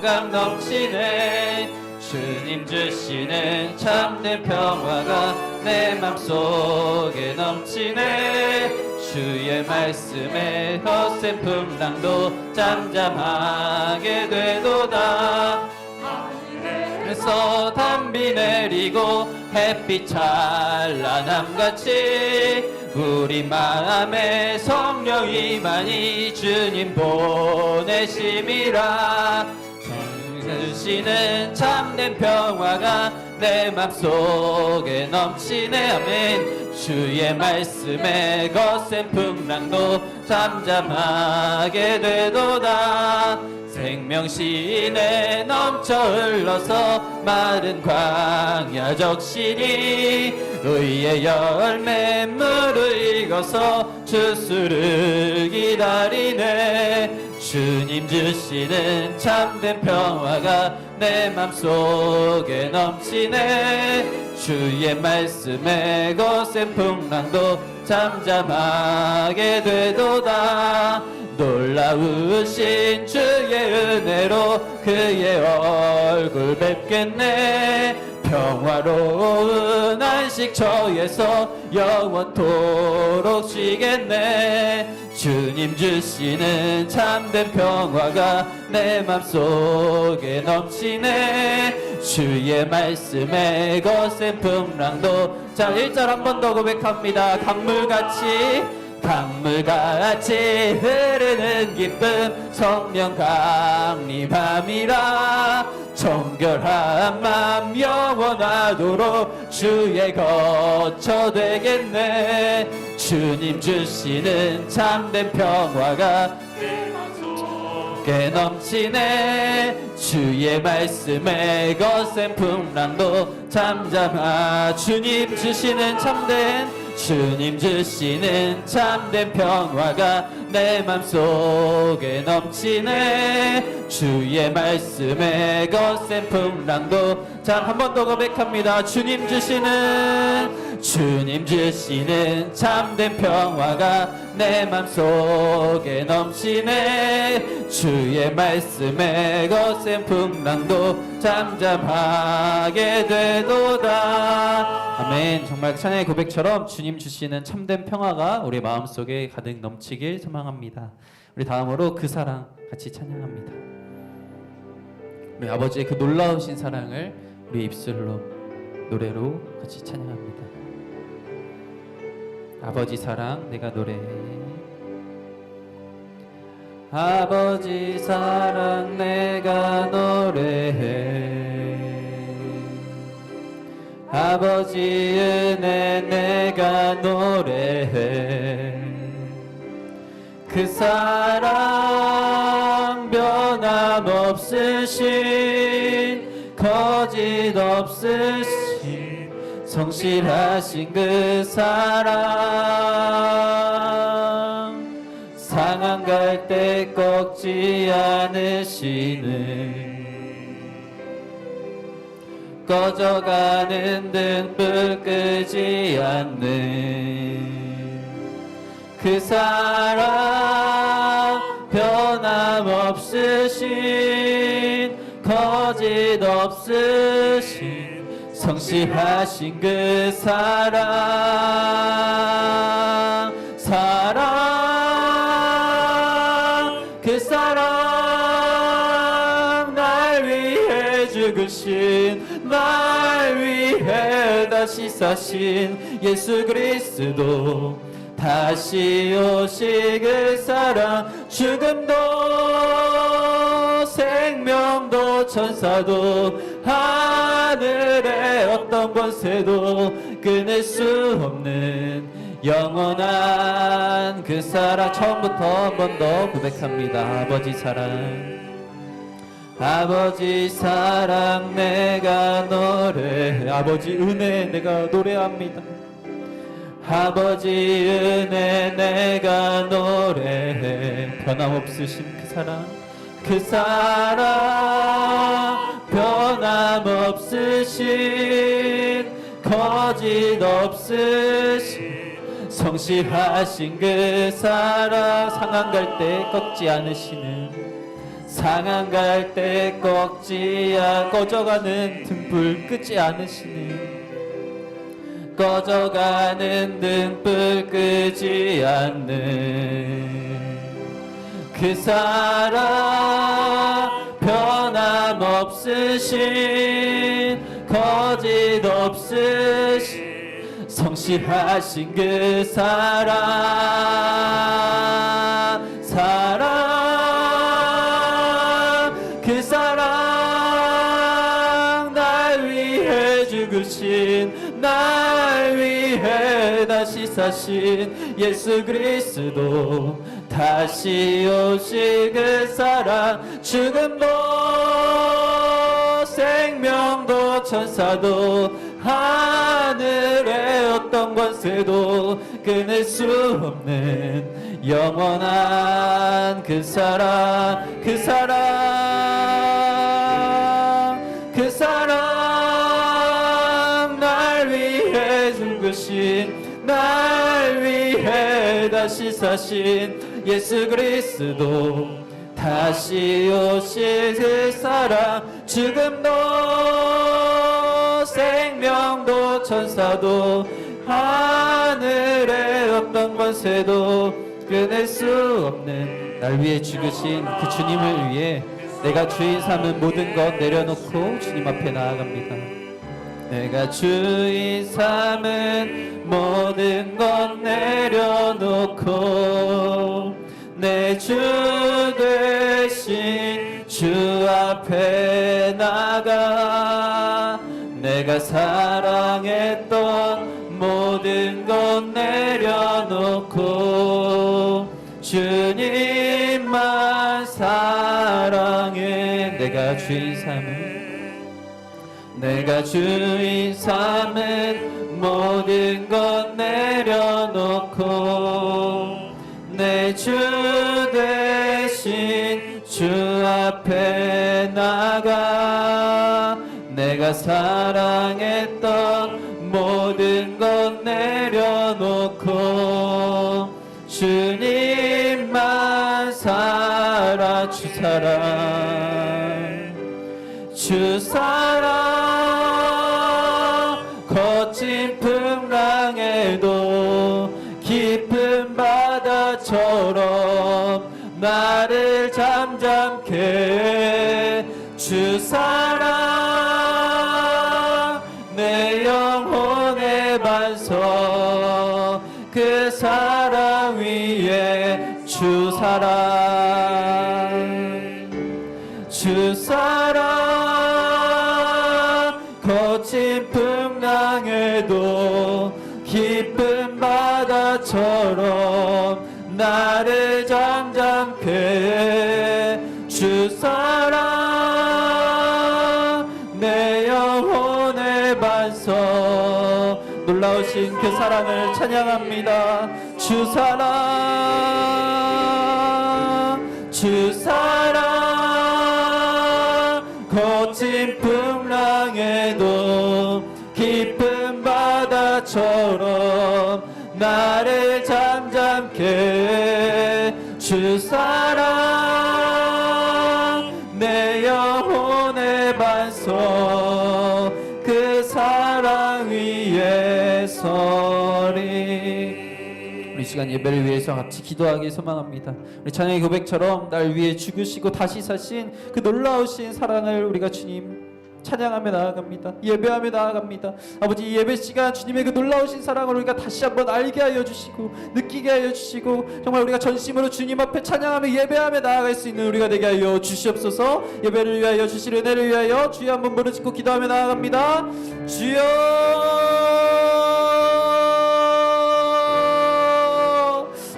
감 넘치네. 주님 주시는 참된 평화가 내 맘속에 넘치네. 주의 말씀에 거센 풍랑도 잠잠하게 되도다. 하늘에서 단비 내리고 햇빛 찬란함같이 우리 마음에 성령이 많이 주님 보내심이라. 주시는 참된 평화가 내 맘속에 넘치네. 아멘. 주의 말씀에 거센 풍랑도 잠잠하게 되도다. 생명신에 넘쳐 흘러서 마른 광야 적시니 의의 열매 무르익어서 주수를 기다리네. 주님 주시는 참된 평화가 내 맘속에 넘치네. 주의 말씀에 거센 풍랑도 잠잠하게 되도다. 놀라우신 주의 은혜로 그의 얼굴 뵙겠네. 평화로운 안식처에서 영원토록 쉬겠네. 주님 주시는 참된 평화가 내 맘속에 넘치네. 주의 말씀에 거센 풍랑도. 자, 1절 한 번 더 고백합니다. 강물같이 흐르는 기쁨 성령 강림함이라. 정결한 맘 영원하도록 주의 거처 되겠네. 주님 주시는 참된 평화가 내 맘속에 넘치네. 주의 말씀에 거센 풍랑도 잠잠하. 주님 주시는 참된 평화가 내 맘속에 넘치네. 주의 말씀에 거센 풍랑도. 자, 한 번 더 고백합니다. 주님 주시는 참된 평화가 내 맘속에 넘치네. 주의 말씀에 거센 풍랑도 잠잠하게 되도다. 아멘. 정말 찬양의 고백처럼 주님 주시는 참된 평화가 우리 마음속에 가득 넘치길 소망합니다. 우리 다음으로 그 사랑 같이 찬양합니다. 우리 아버지의 그 놀라우신 사랑을 우리 입술로 노래로 같이 찬양합니다. 아버지 사랑 내가 노래해. 아버지 사랑 내가 노래해. 아버지 은혜 내가 노래해. 그 사랑 변함없으신 거짓 없으신 성실하신 그 사랑. 상한 갈 때 꺾지 않으시는 꺼져가는 등불 끄지 않는 그 사랑. 변함없으신 거짓 없으신 성실하신 그 사랑. 그 사랑 날 위해 죽으신, 날 위해 다시 사신 예수 그리스도. 다시 오실 그 사랑. 죽음도 생명도 천사도 하늘의 어떤 권세도 끊을 수 없는 영원한 그 사랑. 처음부터 한 번 더 고백합니다. 아버지 사랑. 아버지 사랑 내가 노래해. 아버지 은혜 내가 노래합니다. 아버지 은혜 내가 노래해. 변함없으신 그 사랑. 그 사랑 변함없으신 거짓 없으신 성실하신 그 사랑. 상한 갈 때 꺾지 않으시는 상한 갈 때 꺼져가는 등불 끄지 않으시는 꺼져가는 등불 끄지 않는 그 사랑 변함없으신 거짓 없으신 성실하신 그 그 사랑 날 위해 죽으신 날 위해 다시 사신 예수 그리스도 다시 오실 그 사랑 죽음도 생명도 천사도 하늘의 어떤 권세도 끊을 수 없는 영원한 그 사랑 날 위해 죽으신 날 위해 다시 사신 예수 그리스도 다시 오실 그 사랑 죽음도 생명도 천사도 하늘의 어떤 권세도 끊을 수 없는 날 위해 죽으신 그 주님을 위해 내가 주인 삼은 모든 것 내려놓고 주님 앞에 나아갑니다. 내가 주인 삼은 모든 것 내려놓고 내 주 되신 주 앞에 나가 내가 사랑했던 모든 것 내려놓고 주님만 사랑해 내가 주인 삼은 모든 것 내려놓고 내 주 대신 주 앞에 나가 내가 사랑했던 모든 것 내려놓고 주님만 주 사랑 거친 풍랑에도 깊은 바다처럼 나를 잠잠케 해. 주 사랑 내 영혼의 반석 그 사랑 위에 주 사랑 거친 풍랑에도 깊은 바다처럼 나를 잠잠케 해. 주 사랑 내 영혼의 반석 놀라우신 그 사랑을 찬양합니다. 주 사랑 거친 풍랑에도 깊은 바다처럼 나를 잠잠케 해. 주 사랑 내 영혼의 반석 그 사랑 위에 서리. 우리 시간 예배를 위해서 같이 기도하기 소망합니다. 우리 찬양의 고백처럼 날 위해 죽으시고 다시 사신 그 놀라우신 사랑을 우리가 주님 찬양하며 나아갑니다. 예배하며 나아갑니다. 아버지, 이 예배 시간 주님의 그 놀라우신 사랑을 우리가 다시 한번 알게 하여 주시고 느끼게 하여 주시고 정말 우리가 전심으로 주님 앞에 찬양하며 예배하며 나아갈 수 있는 우리가 되게 하여 주시옵소서. 예배를 위하여 주실 은혜를 위하여 주여 한번 무릎 짓고 기도하며 나아갑니다. 주여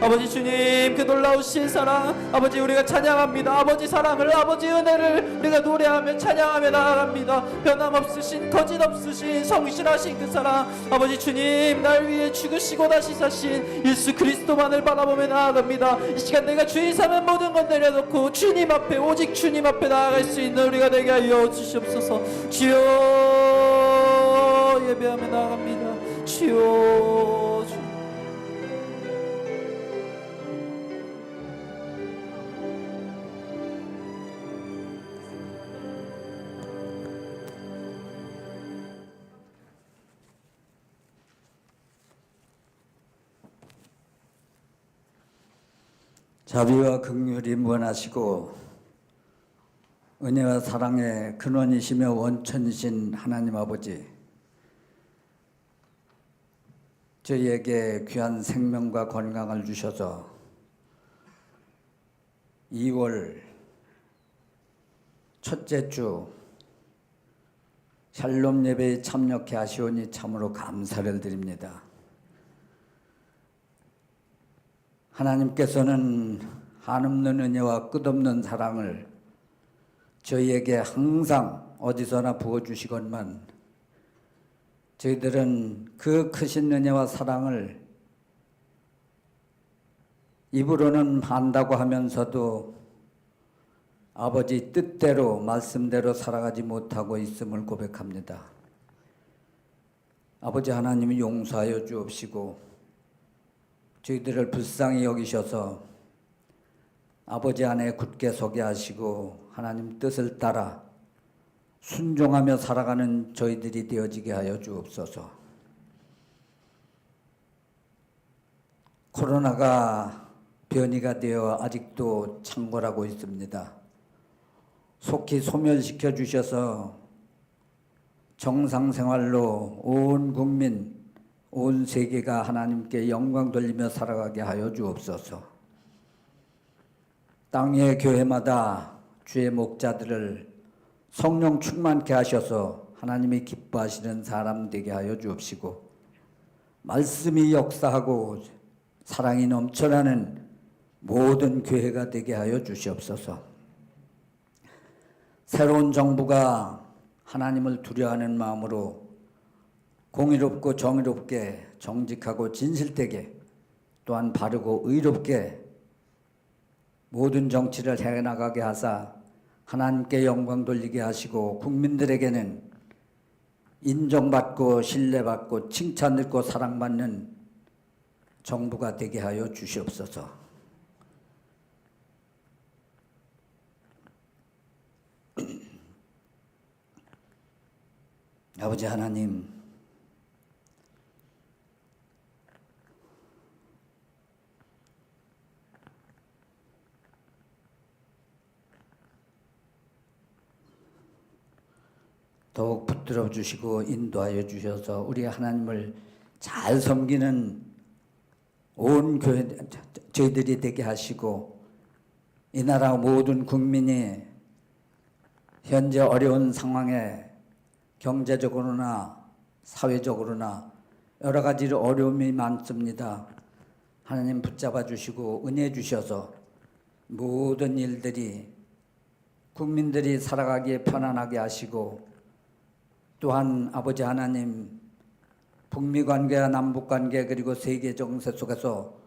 아버지 주님 그 놀라우신 사랑 아버지 우리가 찬양합니다. 아버지 사랑을 아버지 은혜를 우리가 노래하며 찬양하며 나아갑니다. 변함없으신 거짓없으신 성실하신 그 사랑 아버지 주님 날 위해 죽으시고 다시 사신 예수 그리스도만을 바라보며 나아갑니다. 이 시간 내가 주인 삼은 모든 것 내려놓고 주님 앞에 오직 주님 앞에 나아갈 수 있는 우리가 되게 하여 주시옵소서. 주여 예배하며 나아갑니다. 주여 자비와 긍휼이 무한하시고 은혜와 사랑의 근원이시며 원천이신 하나님 아버지, 저희에게 귀한 생명과 건강을 주셔서 2월 첫째 주 샬롬 예배에 참여케 하시오니 참으로 감사를 드립니다. 하나님께서는 한없는 은혜와 끝없는 사랑을 저희에게 항상 어디서나 부어주시건만 저희들은 그 크신 은혜와 사랑을 입으로는 한다고 하면서도 아버지 뜻대로 말씀대로 살아가지 못하고 있음을 고백합니다. 아버지 하나님이 용서하여 주옵시고 저희들을 불쌍히 여기셔서 아버지 안에 굳게 서게 하시고 하나님 뜻을 따라 순종하며 살아가는 저희들이 되어지게 하여 주옵소서. 코로나가 변이가 되어 아직도 창궐하고 있습니다. 속히 소멸시켜 주셔서 정상생활로 온 국민, 온 세계가 하나님께 영광 돌리며 살아가게 하여 주옵소서. 땅의 교회마다 주의 목자들을 성령 충만케 하셔서 하나님이 기뻐하시는 사람 되게 하여 주옵시고 말씀이 역사하고 사랑이 넘쳐나는 모든 교회가 되게 하여 주시옵소서. 새로운 정부가 하나님을 두려워하는 마음으로 공의롭고 정의롭게 정직하고 진실되게 또한 바르고 의롭게 모든 정치를 해나가게 하사 하나님께 영광 돌리게 하시고 국민들에게는 인정받고 신뢰받고 칭찬받고 사랑받는 정부가 되게 하여 주시옵소서. 아버지 하나님, 더욱 붙들어 주시고 인도하여 주셔서 우리 하나님을 잘 섬기는 온 교회 저희들이 되게 하시고 이 나라 모든 국민이 현재 어려운 상황에 경제적으로나 사회적으로나 여러 가지로 어려움이 많습니다. 하나님 붙잡아 주시고 은혜 주셔서 모든 일들이 국민들이 살아가기에 편안하게 하시고 또한 아버지 하나님 북미 관계와 남북 관계 그리고 세계 정세 속에서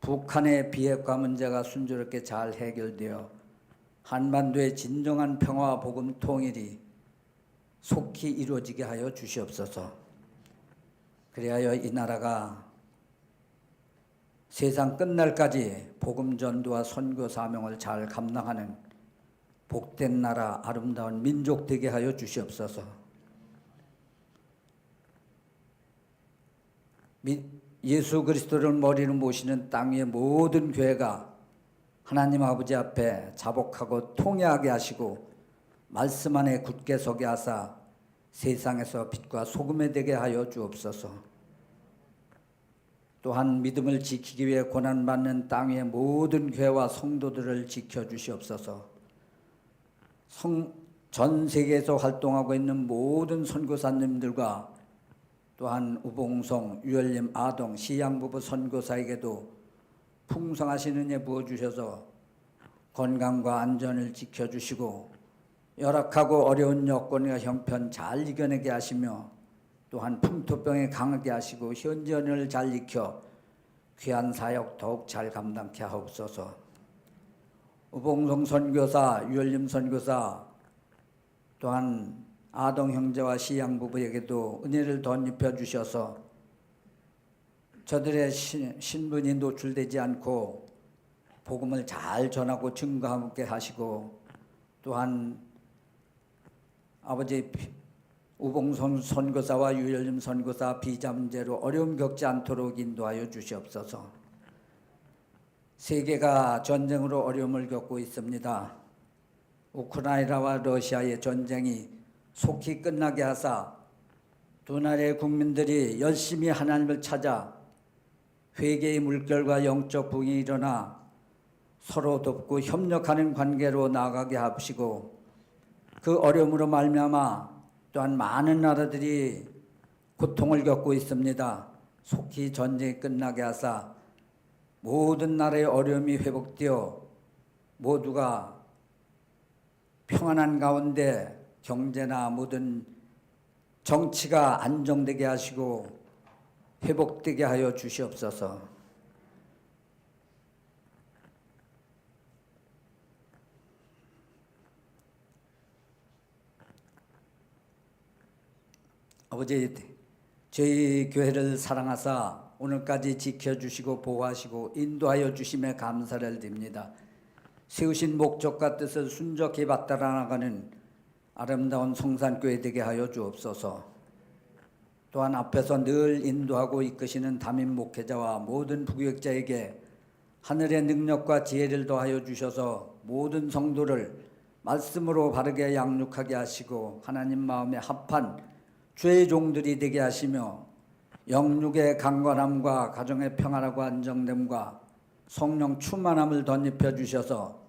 북한의 비핵화 문제가 순조롭게 잘 해결되어 한반도의 진정한 평화와 복음 통일이 속히 이루어지게 하여 주시옵소서. 그리하여 이 나라가 세상 끝날까지 복음 전도와 선교 사명을 잘 감당하는 복된 나라 아름다운 민족 되게 하여 주시옵소서. 예수 그리스도를 머리로 모시는 땅 위의 모든 교회가 하나님 아버지 앞에 자복하고 통회하게 하시고 말씀 안에 굳게 서게 하사 세상에서 빛과 소금이 되게 하여 주옵소서. 또한 믿음을 지키기 위해 고난받는 땅 위의 모든 교회와 성도들을 지켜주시옵소서. 전 세계에서 활동하고 있는 모든 선교사님들과 또한 우봉송, 유열림, 아동, 시양부부 선교사에게도 풍성하신 은혜 부어주셔서 건강과 안전을 지켜주시고 열악하고 어려운 여건과 형편 잘 이겨내게 하시며 또한 풍토병에 강하게 하시고 현전을 잘 익혀 귀한 사역 더욱 잘 감당케 하옵소서. 우봉송 선교사, 유열림 선교사 또한 아동 형제와 시양 부부에게도 은혜를 덧입혀 주셔서 저들의 신분이 노출되지 않고 복음을 잘 전하고 증거하게 하시고 또한 아버지 우봉선 선교사와 유열림 선교사 비자 문제로 어려움 겪지 않도록 인도하여 주시옵소서. 세계가 전쟁으로 어려움을 겪고 있습니다. 우크라이나와 러시아의 전쟁이 속히 끝나게 하사 두 나라의 국민들이 열심히 하나님을 찾아 회개의 물결과 영적 부흥이 일어나 서로 돕고 협력하는 관계로 나아가게 하시고, 그 어려움으로 말미암아 또한 많은 나라들이 고통을 겪고 있습니다. 속히 전쟁이 끝나게 하사 모든 나라의 어려움이 회복되어 모두가 평안한 가운데 경제나 모든 정치가 안정되게 하시고 회복되게 하여 주시옵소서. 아버지, 저희 교회를 사랑하사 오늘까지 지켜주시고 보호하시고 인도하여 주심에 감사를 드립니다. 세우신 목적과 뜻을 순적히 받들어 나가는 아름다운 성산교회 되게 하여 주옵소서. 또한 앞에서 늘 인도하고 이끄시는 담임 목회자와 모든 부교육자에게 하늘의 능력과 지혜를 더하여 주셔서 모든 성도를 말씀으로 바르게 양육하게 하시고 하나님 마음에 합한 주의 종들이 되게 하시며 영육의 강건함과 가정의 평안하고 안정됨과 성령 충만함을 덧입혀 주셔서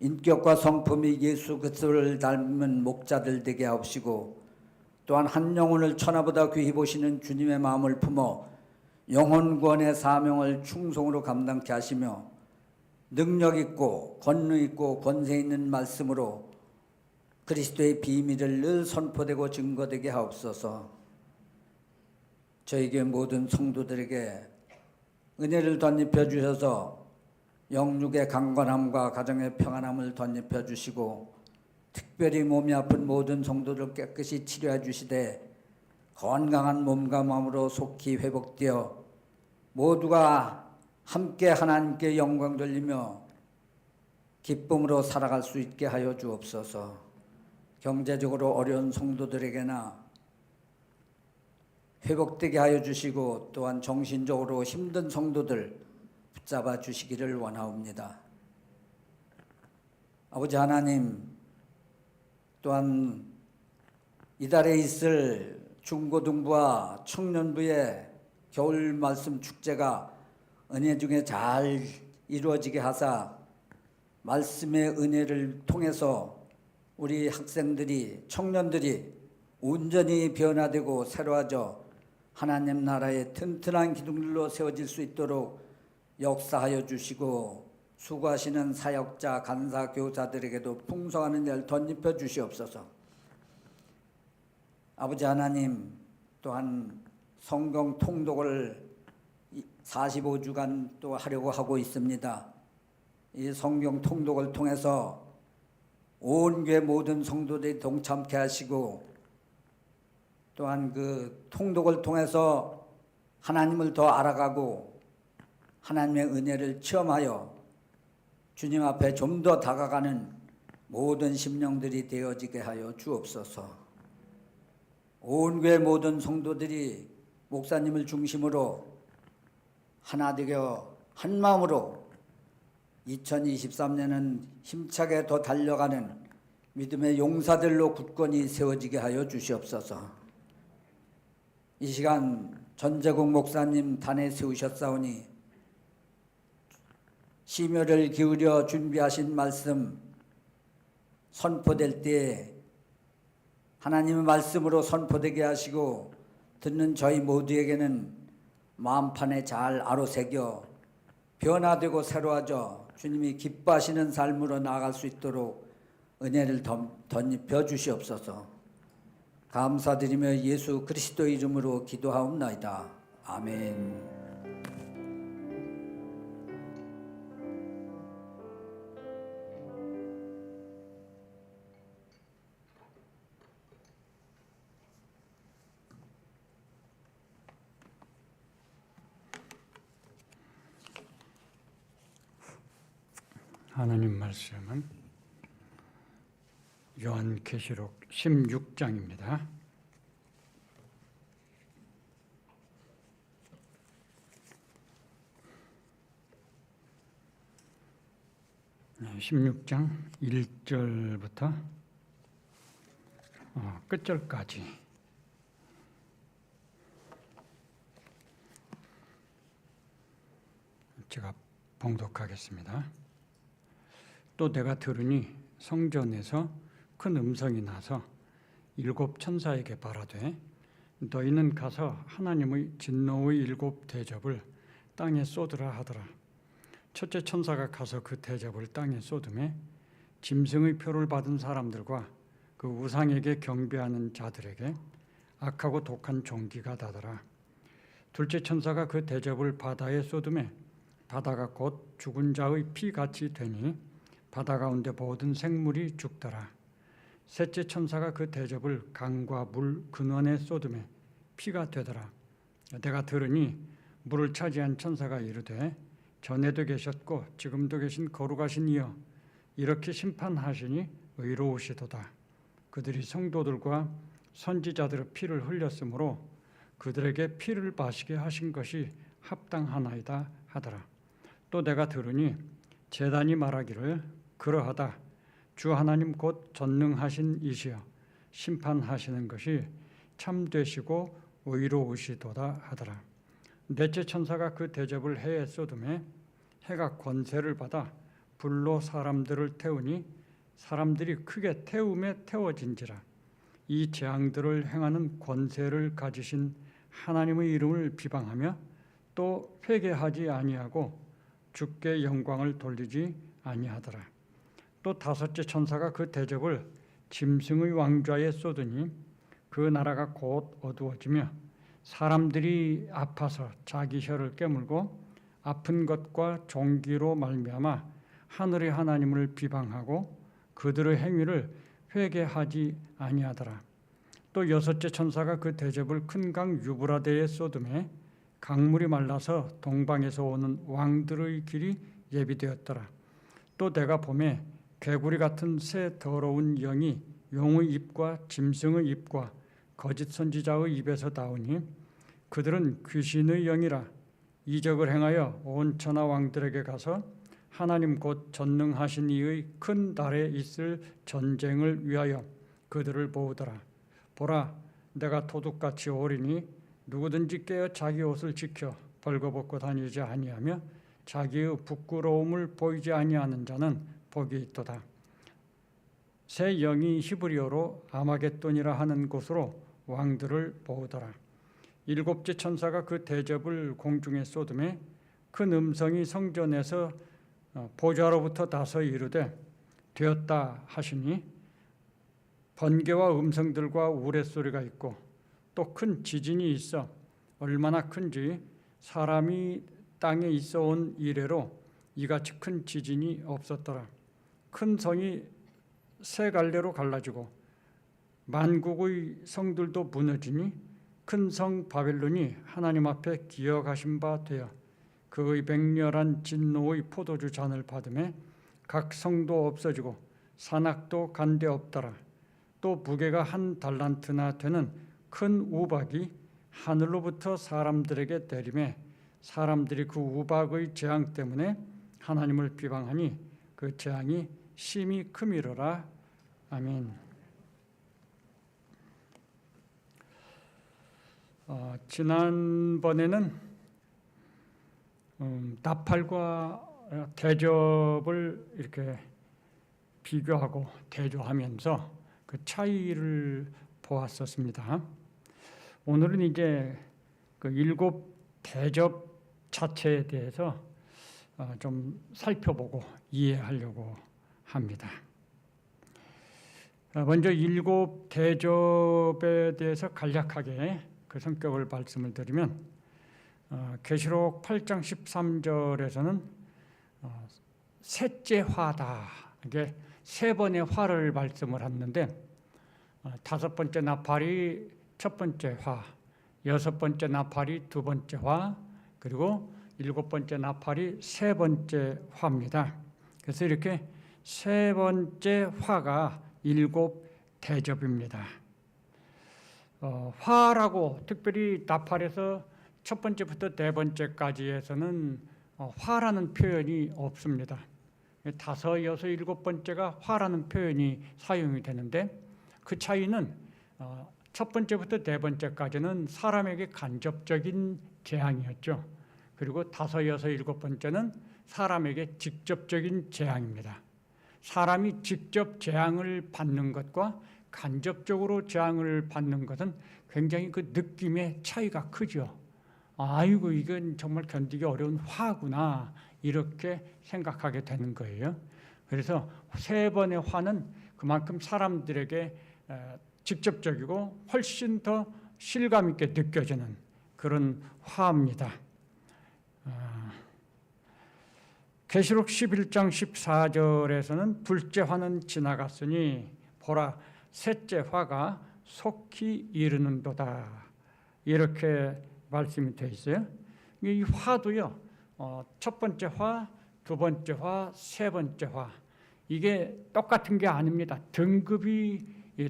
인격과 성품이 예수 그리스도를 닮은 목자들 되게 하옵시고, 또한 한 영혼을 천하보다 귀히 보시는 주님의 마음을 품어 영혼 구원의 사명을 충성으로 감당케 하시며 능력 있고 권능 있고 권세 있는 말씀으로 그리스도의 비밀을 늘 선포되고 증거되게 하옵소서. 저희 교회 모든 성도들에게 은혜를 덧입혀 주셔서 영육의 강건함과 가정의 평안함을 덧입혀 주시고, 특별히 몸이 아픈 모든 성도들 깨끗이 치료해 주시되 건강한 몸과 마음으로 속히 회복되어 모두가 함께 하나님께 영광 돌리며 기쁨으로 살아갈 수 있게 하여 주옵소서. 경제적으로 어려운 성도들에게나 회복되게 하여 주시고, 또한 정신적으로 힘든 성도들 붙잡아 주시기를 원하옵니다. 아버지 하나님, 또한 이달에 있을 중고등부와 청년부의 겨울 말씀 축제가 은혜 중에 잘 이루어지게 하사 말씀의 은혜를 통해서 우리 학생들이, 청년들이 온전히 변화되고 새로워져 하나님 나라의 튼튼한 기둥들로 세워질 수 있도록 역사하여 주시고, 수고하시는 사역자, 간사, 교사들에게도 풍성한 은혜를 덧입혀 주시옵소서. 아버지 하나님, 또한 성경 통독을 45주간 또 하려고 하고 있습니다. 이 성경 통독을 통해서 온 교회 모든 성도들이 동참케 하시고, 또한 그 통독을 통해서 하나님을 더 알아가고 하나님의 은혜를 체험하여 주님 앞에 좀 더 다가가는 모든 심령들이 되어지게 하여 주옵소서. 온 교회 모든 성도들이 목사님을 중심으로 하나 되어 한 마음으로 2023년은 힘차게 더 달려가는 믿음의 용사들로 굳건히 세워지게 하여 주시옵소서. 이 시간 전재국 목사님 단에 세우셨사오니 심혈을 기울여 준비하신 말씀 선포될 때에 하나님의 말씀으로 선포되게 하시고, 듣는 저희 모두에게는 마음판에 잘 아로새겨 변화되고 새로워져 주님이 기뻐하시는 삶으로 나아갈 수 있도록 은혜를 덧입혀 주시옵소서. 감사드리며 예수 그리스도 이름으로 기도하옵나이다. 아멘. 하나님 말씀은 요한계시록 16장입니다. 16장 1절부터 끝절까지 제가 봉독하겠습니다. 또 내가 들으니 성전에서 큰 음성이 나서 7 천사에게 말하되 너희는 가서 하나님의 진노의 7 대접을 땅에 쏟으라 하더라. 첫째 천사가 가서 그 대접을 땅에 쏟음에 짐승의 표를 받은 사람들과 그 우상에게 경배하는 자들에게 악하고 독한 종기가 닿더라. 둘째 천사가 그 대접을 바다에 쏟음에 바다가 곧 죽은 자의 피같이 되니 바다 가운데 모든 생물이 죽더라. 셋째 천사가 그 대접을 강과 물 근원에 쏟음에 피가 되더라. 내가 들으니 물을 차지한 천사가 이르되 전에도 계셨고 지금도 계신 거룩하신 이여 이렇게 심판하시니 의로우시도다. 그들이 성도들과 선지자들의 피를 흘렸으므로 그들에게 피를 마시게 하신 것이 합당하나이다 하더라. 또 내가 들으니 제단이 말하기를 그러하다. 주 하나님 곧 전능하신 이시여 심판하시는 것이 참되시고 의로우시도다 하더라. 넷째 천사가 그 대접을 해에 쏟음에 해가 권세를 받아 불로 사람들을 태우니 사람들이 크게 태움에 태워진지라. 이 재앙들을 행하는 권세를 가지신 하나님의 이름을 비방하며 또 회개하지 아니하고 주께 영광을 돌리지 아니하더라. 또 다섯째 천사가 그 대접을 짐승의 왕좌에 쏟으니 그 나라가 곧 어두워지며 사람들이 아파서 자기 혀를 깨물고 아픈 것과 종기로 말미암아 하늘의 하나님을 비방하고 그들의 행위를 회개하지 아니하더라. 또 여섯째 천사가 그 대접을 큰 강 유브라데에 쏟음에 강물이 말라서 동방에서 오는 왕들의 길이 예비되었더라. 또 내가 보매 개구리 같은 새 더러운 영이 용의 입과 짐승의 입과 거짓 선지자의 입에서 나오니 그들은 귀신의 영이라. 이적을 행하여 온 천하 왕들에게 가서 하나님 곧 전능하신 이의 큰 날에 있을 전쟁을 위하여 그들을 모으더라. 보라, 내가 도둑같이 오리니 누구든지 깨어 자기 옷을 지켜 벌거벗고 다니지 아니하며 자기의 부끄러움을 보이지 아니하는 자는 복이 있도다. 새 영이 히브리어로 아마겟돈이라 하는 곳으로 왕들을 모으더라. 일곱째 천사가 그 대접을 공중에 쏟음에 큰 음성이 성전에서 보좌로부터 나서 이르되 되었다 하시니 번개와 음성들과 우레소리가 있고 또 큰 지진이 있어 얼마나 큰지 사람이 땅에 있어 온 이래로 이같이 큰 지진이 없었더라. 큰 성이 세 갈래로 갈라지고 만국의 성들도 무너지니 큰 성 바벨론이 하나님 앞에 기어가신 바 되어 그의 맹렬한 진노의 포도주 잔을 받음에 각 성도 없어지고 산악도 간데 없더라. 또 무게가 1 달란트나 되는 큰 우박이 하늘로부터 사람들에게 내림에 사람들이 그 우박의 재앙 때문에 하나님을 비방하니 그 재앙이 심히 크미러라. 아멘. 지난번에는 나팔과 대접을 이렇게 비교하고 대조하면서 그 차이를 보았었습니다. 오늘은 이제 그 7 대접 자체에 대해서 좀 살펴보고 이해하려고 합니다. 먼저 7 대접에 대해서 간략하게 그 성격을 말씀을 드리면 계시록 8장 13절에서는 셋째 화다. 이게 3번의 화를 말씀을 하는데 5번째 나팔이 첫 번째 화, 6번째 나팔이 두 번째 화, 그리고 7번째 나팔이 세 번째 화입니다. 그래서 이렇게 세 번째 화가 7 대접입니다. 화라고 특별히 나팔에서 첫 번째부터 네 번째까지에서는 화라는 표현이 없습니다. 다섯, 여섯, 일곱 번째가 화라는 표현이 사용이 되는데 그 차이는 첫 번째부터 네 번째까지는 사람에게 간접적인 재앙이었죠. 그리고 다섯, 여섯, 일곱 번째는 사람에게 직접적인 재앙입니다. 사람이 직접 재앙을 받는 것과 간접적으로 재앙을 받는 것은 굉장히 그 느낌의 차이가 크죠. 아이고 이건 정말 견디기 어려운 화구나 이렇게 생각하게 되는 거예요. 그래서 세 번의 화는 그만큼 사람들에게 직접적이고 훨씬 더 실감 있게 느껴지는 그런 화입니다. 계시록 11장 14절에서는 둘째 화는 지나갔으니 보라 셋째 화가 속히 이르는도다 이렇게 말씀이 되어 있어요. 이 화도요, 첫 번째 화, 두 번째 화, 세 번째 화 이게 똑같은 게 아닙니다. 등급이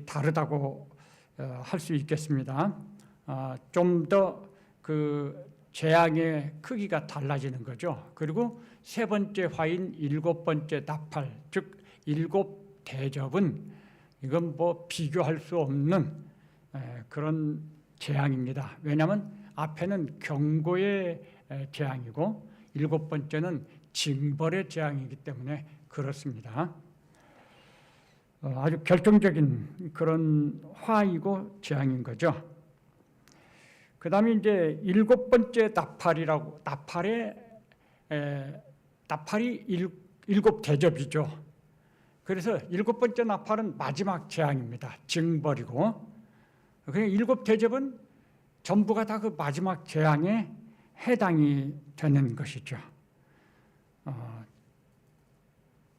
다르다고 할 수 있겠습니다. 좀 더 그 재앙의 크기가 달라지는 거죠. 그리고 세 번째 화인 일곱 번째 나팔, 즉 일곱 대접은 이건 뭐 비교할 수 없는 그런 재앙입니다. 왜냐하면 앞에는 경고의 재앙이고 일곱 번째는 징벌의 재앙이기 때문에 그렇습니다. 아주 결정적인 그런 화이고 재앙인 거죠. 그 다음에 이제 일곱 번째 나팔이라고, 나팔이 일곱 대접이죠. 그래서 일곱 번째 나팔은 마지막 재앙입니다. 징벌이고, 그냥 일곱 대접은 전부가 다 그 마지막 재앙에 해당이 되는 것이죠.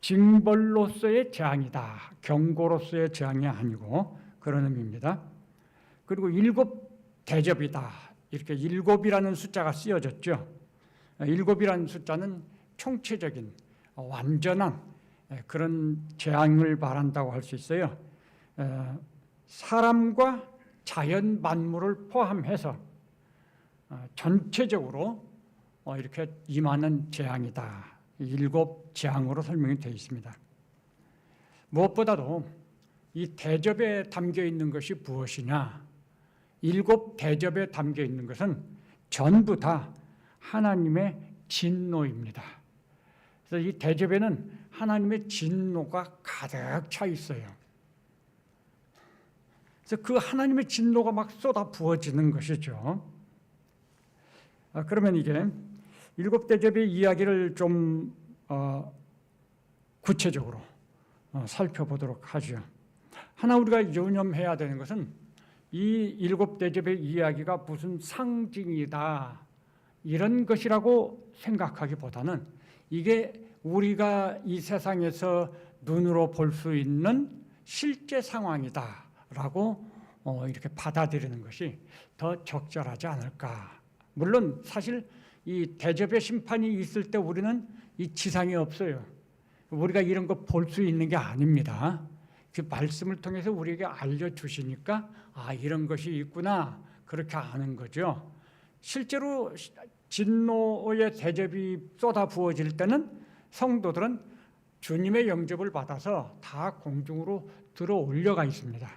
징벌로서의 재앙이다. 경고로서의 재앙이 아니고 그런 의미입니다. 그리고 일곱 대접이다. 이렇게 일곱이라는 숫자가 쓰여졌죠. 일곱이라는 숫자는 총체적인 완전한 그런 재앙을 말한다고 할 수 있어요. 사람과 자연 만물을 포함해서 전체적으로 이렇게 임하는 재앙이다. 일곱 재앙으로 설명이 되어 있습니다. 무엇보다도 이 대접에 담겨 있는 것이 무엇이냐? 일곱 대접에 담겨 있는 것은 전부 다 하나님의 진노입니다. 그래서 이 대접에는 하나님의 진노가 가득 차 있어요. 그래서 그 하나님의 진노가 막 쏟아 부어지는 것이죠. 그러면 이게 일곱 대접의 이야기를 좀 구체적으로 살펴보도록 하죠. 하나 우리가 유념해야 되는 것은 이 일곱 대접의 이야기가 무슨 상징이다 이런 것이라고 생각하기보다는 이게 우리가 이 세상에서 눈으로 볼 수 있는 실제 상황이다라고 이렇게 받아들이는 것이 더 적절하지 않을까. 물론 사실 이 대접의 심판이 있을 때 우리는 이 지상이 없어요. 우리가 이런 거 볼 수 있는 게 아닙니다. 그 말씀을 통해서 우리에게 알려주시니까 이런 것이 있구나 그렇게 아는 거죠. 실제로 진노의 대접이 쏟아 부어질 때는 성도들은 주님의 영접을 받아서 다 공중으로 들어 올려가 있습니다.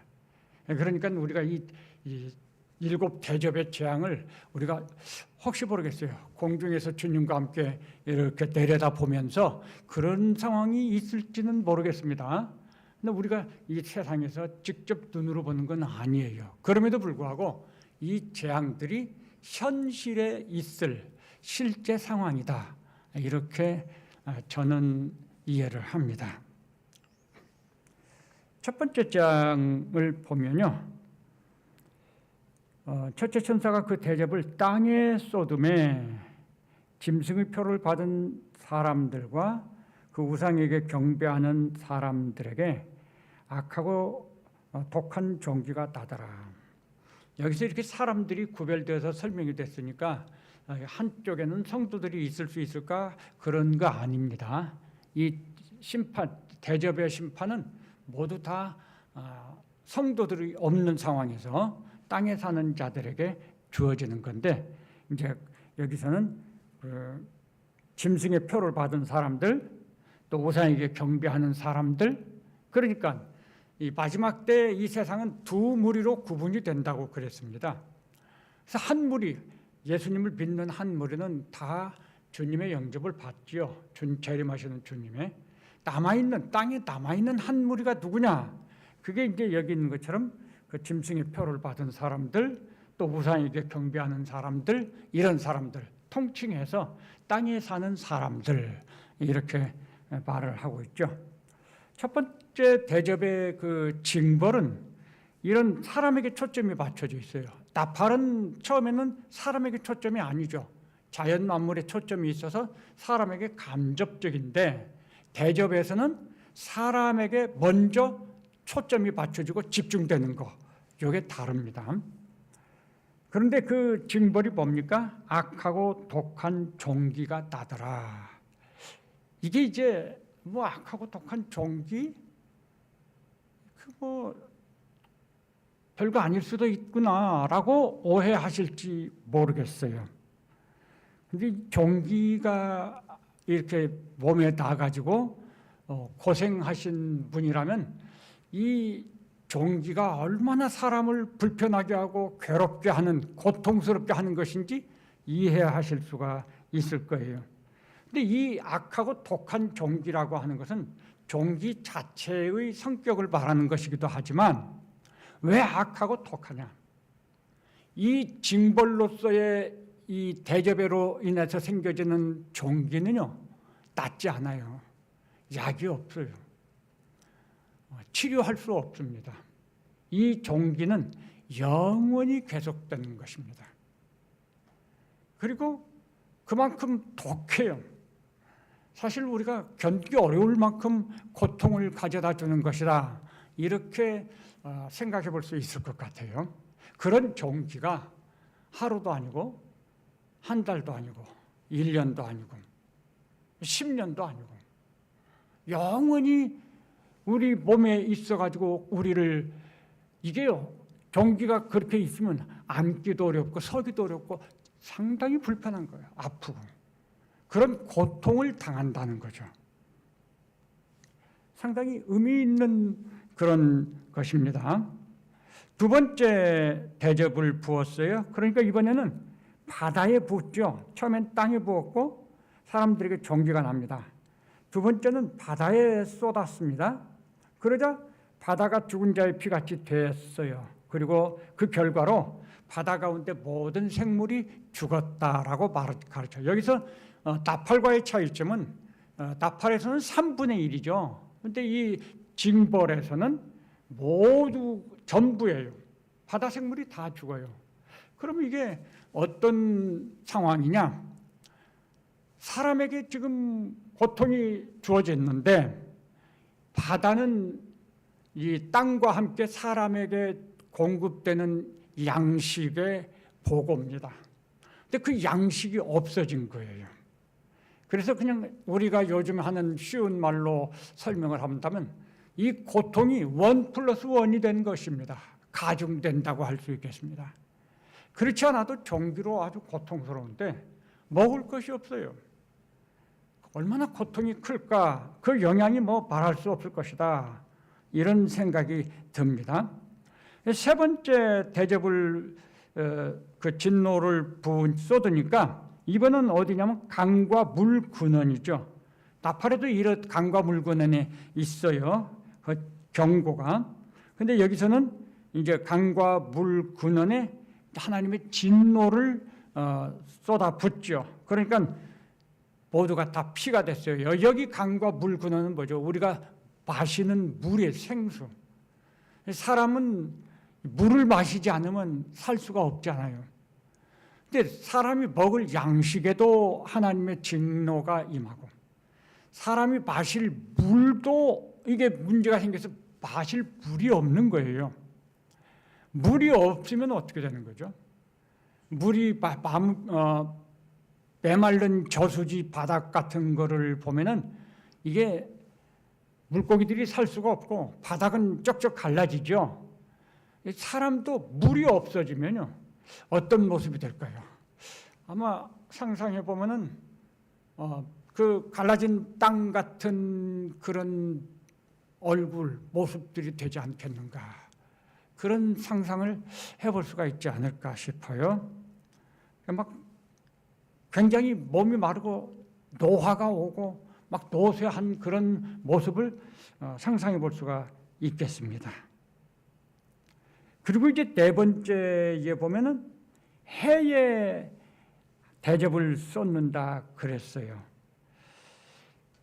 그러니까 우리가 이 일곱 대접의 재앙을 우리가 혹시 모르겠어요. 공중에서 주님과 함께 이렇게 내려다 보면서 그런 상황이 있을지는 모르겠습니다. 근데 우리가 이 세상에서 직접 눈으로 보는 건 아니에요. 그럼에도 불구하고 이 재앙들이 현실에 있을 실제 상황이다. 이렇게 저는 이해를 합니다. 첫 번째 장을 보면요. 첫째 천사가 그 대접을 땅에 쏟음에 짐승의 표를 받은 사람들과 그 우상에게 경배하는 사람들에게 악하고 독한 종기가 나더라. 여기서 이렇게 사람들이 구별되어서 설명이 됐으니까 한쪽에는 성도들이 있을 수 있을까? 그런 거 아닙니다. 이 심판, 대접의 심판은 모두 다 성도들이 없는 상황에서 땅에 사는 자들에게 주어지는 건데, 이제 여기서는 짐승의 표를 받은 사람들, 또 우상에게 경배하는 사람들. 그러니까 이 마지막 때 이 세상은 두 무리로 구분이 된다고 그랬습니다. 그래서 한 무리, 예수님을 믿는 한 무리는 다 주님의 영접을 받지요. 재림하시는 주님의. 땅에 남아있는 한 무리가 누구냐? 그게 이제 여기 있는 것처럼 그 짐승의 표를 받은 사람들, 또 우상에게 경배하는 사람들, 이런 사람들 통칭해서 땅에 사는 사람들, 이렇게 말을 하고 있죠. 첫 번째 대접의 그 징벌은 이런 사람에게 초점이 맞춰져 있어요. 나팔은 처음에는 사람에게 초점이 아니죠. 자연 만물에 초점이 있어서 사람에게 간접적인데, 대접에서는 사람에게 먼저 초점이 맞춰지고 집중되는 거, 이게 다릅니다. 그런데 그 징벌이 뭡니까? 악하고 독한 종기가 나더라. 이게 이제 뭐 악하고 독한 종기? 별거 아닐 수도 있구나라고 오해하실지 모르겠어요. 근데 종기가 이렇게 몸에 닿아가지고 고생하신 분이라면 이 종기가 얼마나 사람을 불편하게 하고 괴롭게 하는, 고통스럽게 하는 것인지 이해하실 수가 있을 거예요. 근데 이 악하고 독한 종기라고 하는 것은 종기 자체의 성격을 말하는 것이기도 하지만, 왜 악하고 독하냐? 이 징벌로서의 이 대접으로 인해서 생겨지는 종기는요, 낫지 않아요. 약이 없어요. 치료할 수 없습니다. 이 종기는 영원히 계속되는 것입니다. 그리고 그만큼 독해요. 사실 우리가 견디기 어려울 만큼 고통을 가져다 주는 것이다, 이렇게 생각해 볼 수 있을 것 같아요. 그런 종기가 하루도 아니고 한 달도 아니고 1년도 아니고 10년도 아니고 영원히 우리 몸에 있어가지고 우리를, 이게요, 종기가 그렇게 있으면 앉기도 어렵고 서기도 어렵고 상당히 불편한 거예요. 아프고. 그런 고통을 당한다는 거죠. 상당히 의미 있는 그런 것입니다. 두 번째 대접을 부었어요. 그러니까 이번에는 바다에 부었죠. 처음엔 땅에 부었고 사람들에게 종기가 납니다. 두 번째는 바다에 쏟았습니다. 그러자 바다가 죽은 자의 피같이 됐어요. 그리고 그 결과로 바다 가운데 모든 생물이 죽었다라고 가르쳐요. 여기서 나팔과의 차이점은, 나팔에서는 3분의 1이죠. 그런데 이 징벌에서는 모두 전부예요. 바다 생물이 다 죽어요. 그럼 이게 어떤 상황이냐? 사람에게 지금 고통이 주어졌는데, 바다는 이 땅과 함께 사람에게 공급되는 양식의 보고입니다. 근데 그 양식이 없어진 거예요. 그래서 그냥 우리가 요즘 하는 쉬운 말로 설명을 한다면 이 고통이 1+1이 된 것입니다. 가중된다고 할 수 있겠습니다. 그렇지 않아도 종기로 아주 고통스러운데 먹을 것이 없어요. 얼마나 고통이 클까? 그 영향이 뭐 말할 수 없을 것이다, 이런 생각이 듭니다. 세 번째 대접을, 그 진노를 쏟으니까 이번은 어디냐면 강과 물 근원이죠. 나팔에도 이런 강과 물 근원에 있어요, 그 경고가. 근데 여기서는 이제 강과 물 근원에 하나님의 진노를 쏟아붓죠. 그러니까 모두가 다 피가 됐어요. 여기 강과 물 근원은 뭐죠? 우리가 마시는 물의 생수. 사람은 물을 마시지 않으면 살 수가 없잖아요. 근데 사람이 먹을 양식에도 하나님의 진노가 임하고, 사람이 마실 물도 이게 문제가 생겨서 마실 물이 없는 거예요. 물이 없으면 어떻게 되는 거죠? 물이 메마른 저수지 바닥 같은 거를 보면은 이게 물고기들이 살 수가 없고 바닥은 쩍쩍 갈라지죠. 사람도 물이 없어지면요, 어떤 모습이 될까요? 아마 상상해 보면은 그 갈라진 땅 같은 그런 얼굴, 모습들이 되지 않겠는가. 그런 상상을 해볼 수가 있지 않을까 싶어요. 막 굉장히 몸이 마르고 노화가 오고 막 노쇠한 그런 모습을 상상해 볼 수가 있겠습니다. 그리고 이제 네 번째에 보면은 해에 대접을 쏟는다 그랬어요.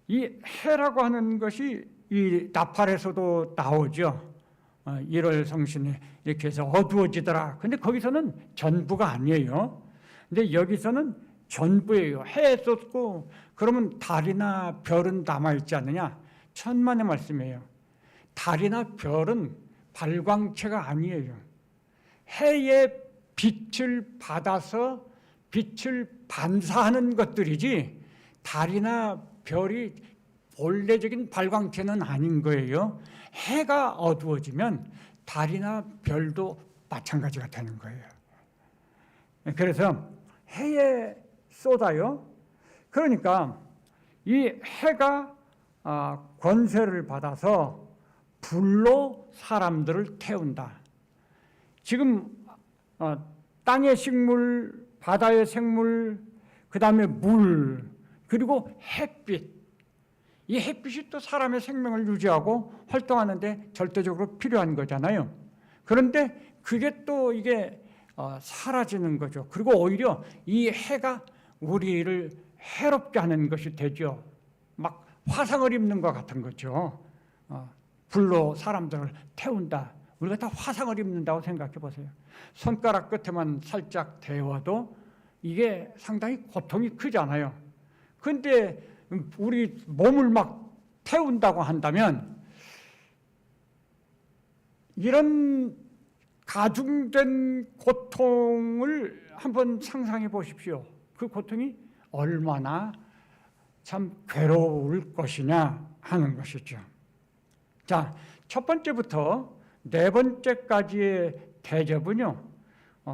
이 해라고 하는 것이 이 나팔에서도 나오죠. 1월 성신에 이렇게 해서 어두워지더라. 근데 거기서는 전부가 아니에요. 근데 여기서는 전부예요. 해에 쏟고 그러면 달이나 별은 남아있지 않느냐? 천만의 말씀이에요. 달이나 별은 발광체가 아니에요. 해의 빛을 받아서 빛을 반사하는 것들이지 달이나 별이 본래적인 발광체는 아닌 거예요. 해가 어두워지면 달이나 별도 마찬가지가 되는 거예요. 그래서 해에 쏟아요. 그러니까 이 해가 권세를 받아서 불로 사람들을 태운다. 지금 땅의 식물, 바다의 생물, 그 다음에 물, 그리고 햇빛. 이 햇빛이 또 사람의 생명을 유지하고 활동하는데 절대적으로 필요한 거잖아요. 그런데 그게 또 이게 사라지는 거죠. 그리고 오히려 이 해가 우리를 해롭게 하는 것이 되죠. 막 화상을 입는 것 같은 거죠. 불로 사람들을 태운다. 우리가 다 화상을 입는다고 생각해 보세요. 손가락 끝에만 살짝 데워도 이게 상당히 고통이 크잖아요. 그런데 우리 몸을 막 태운다고 한다면 이런 가중된 고통을 한번 상상해 보십시오. 그 고통이 얼마나 참 괴로울 것이냐 하는 것이죠. 자, 첫 번째부터 네 번째까지의 대접은요,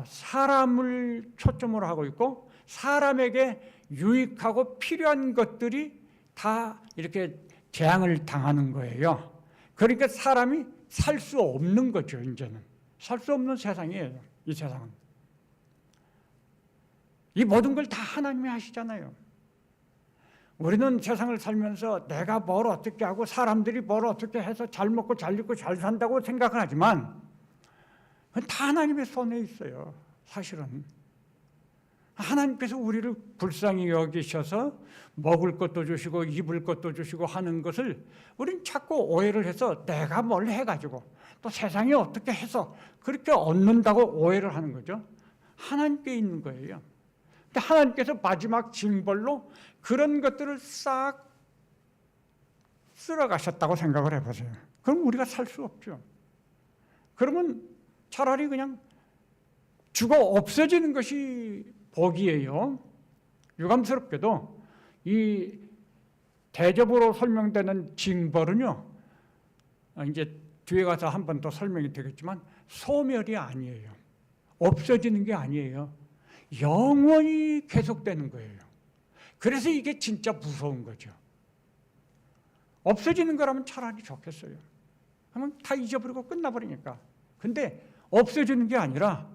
사람을 초점으로 하고 있고 사람에게 유익하고 필요한 것들이 다 이렇게 재앙을 당하는 거예요. 그러니까 사람이 살 수 없는 거죠. 이제는 살 수 없는 세상이에요. 이 세상은. 이 모든 걸 다 하나님이 하시잖아요. 우리는 세상을 살면서 내가 뭘 어떻게 하고 사람들이 뭘 어떻게 해서 잘 먹고 잘 입고 잘 산다고 생각을 하지만 그건 다 하나님의 손에 있어요. 사실은. 하나님께서 우리를 불쌍히 여기셔서 먹을 것도 주시고 입을 것도 주시고 하는 것을 우린 자꾸 오해를 해서 내가 뭘 해가지고 또 세상이 어떻게 해서 그렇게 얻는다고 오해를 하는 거죠. 하나님께 있는 거예요. 근데 하나님께서 마지막 징벌로 그런 것들을 싹 쓸어가셨다고 생각을 해보세요. 그럼 우리가 살 수 없죠. 그러면 차라리 그냥 죽어 없어지는 것이 복이에요. 유감스럽게도 이 대접으로 설명되는 징벌은요, 이제 뒤에 가서 한 번 더 설명이 되겠지만 소멸이 아니에요. 없어지는 게 아니에요. 영원히 계속되는 거예요. 그래서 이게 진짜 무서운 거죠. 없어지는 거라면 차라리 좋겠어요. 그러면 다 잊어버리고 끝나버리니까. 근데 없어지는 게 아니라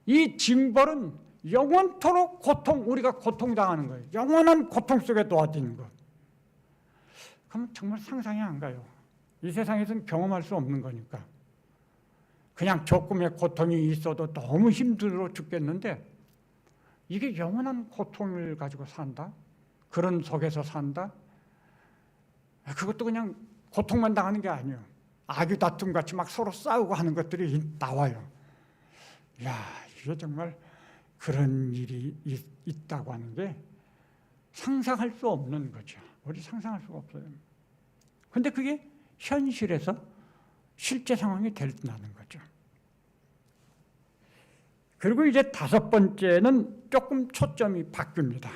이 징벌은 영원토록 우리가 고통당하는 거예요. 영원한 고통 속에 놓아지는 거. 그럼 정말 상상이 안 가요. 이 세상에서는 경험할 수 없는 거니까. 그냥 조금의 고통이 있어도 너무 힘들어 죽겠는데 이게 영원한 고통을 가지고 산다? 그런 속에서 산다? 그것도 그냥 고통만 당하는 게 아니에요. 아귀 다툼 같이 막 서로 싸우고 하는 것들이 나와요. 이야, 이게 정말 그런 일이 있다고 하는 게 상상할 수 없는 거죠. 우리 상상할 수가 없어요. 근데 그게 현실에서 실제 상황이 된다는 거죠. 그리고 이제 다섯 번째는 조금 초점이 바뀝니다.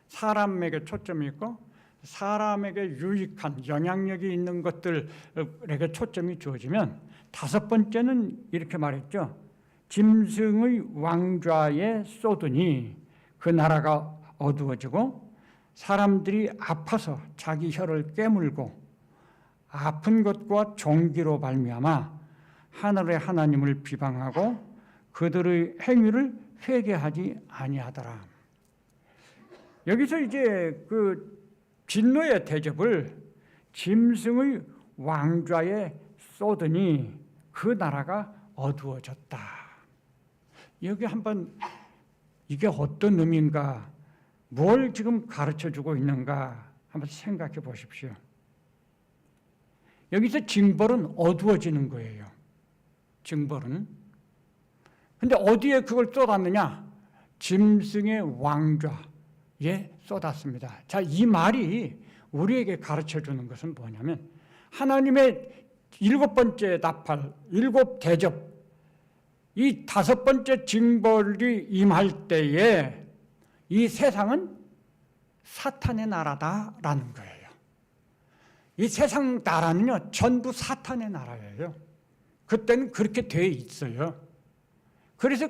사람에게 초점이 있고 사람에게 유익한 영향력이 있는 것들에게 초점이 주어지면 다섯 번째는 이렇게 말했죠. 짐승의 왕좌에 쏟으니 그 나라가 어두워지고 사람들이 아파서 자기 혀를 깨물고 아픈 것과 종기로 발미암아 하늘의 하나님을 비방하고 그들의 행위를 회개하지 아니하더라. 여기서 이제 그 진노의 대접을 짐승의 왕좌에 쏟으니 그 나라가 어두워졌다. 여기 한번 이게 어떤 의미인가, 뭘 지금 가르쳐주고 있는가 한번 생각해 보십시오. 여기서 징벌은 어두워지는 거예요. 징벌은. 근데 어디에 그걸 쏟았느냐? 짐승의 왕좌에 쏟았습니다. 자, 이 말이 우리에게 가르쳐주는 것은 뭐냐면 하나님의 7번째 나팔, 7 대접, 이 5번째 징벌이 임할 때에 이 세상은 사탄의 나라다라는 거예요. 이 세상 나라는요, 전부 사탄의 나라예요. 그때는 그렇게 돼 있어요. 그래서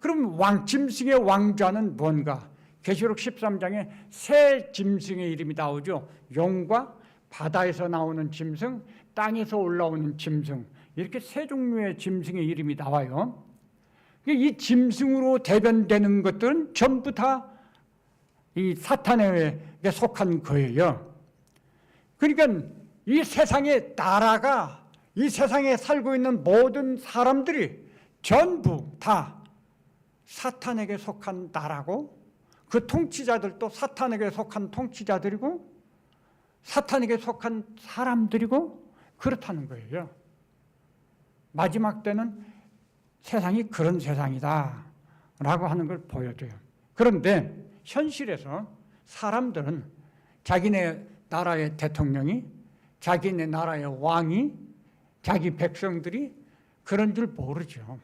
그럼 짐승의 왕좌는 뭔가? 계시록 13장에 새 짐승의 이름이 나오죠. 용과 바다에서 나오는 짐승, 땅에서 올라오는 짐승, 이렇게 세 종류의 짐승의 이름이 나와요. 이 짐승으로 대변되는 것들은 전부 다 이 사탄에게 속한 거예요. 그러니까 이 세상의 나라가, 이 세상에 살고 있는 모든 사람들이 전부 다 사탄에게 속한 나라고, 그 통치자들도 사탄에게 속한 통치자들이고 사탄에게 속한 사람들이고 그렇다는 거예요. 마지막 때는 세상이 그런 세상이다 라고 하는 걸 보여줘요. 그런데 현실에서 사람들은 자기네 나라의 대통령이, 자기네 나라의 왕이, 자기 백성들이 그런 줄 모르죠.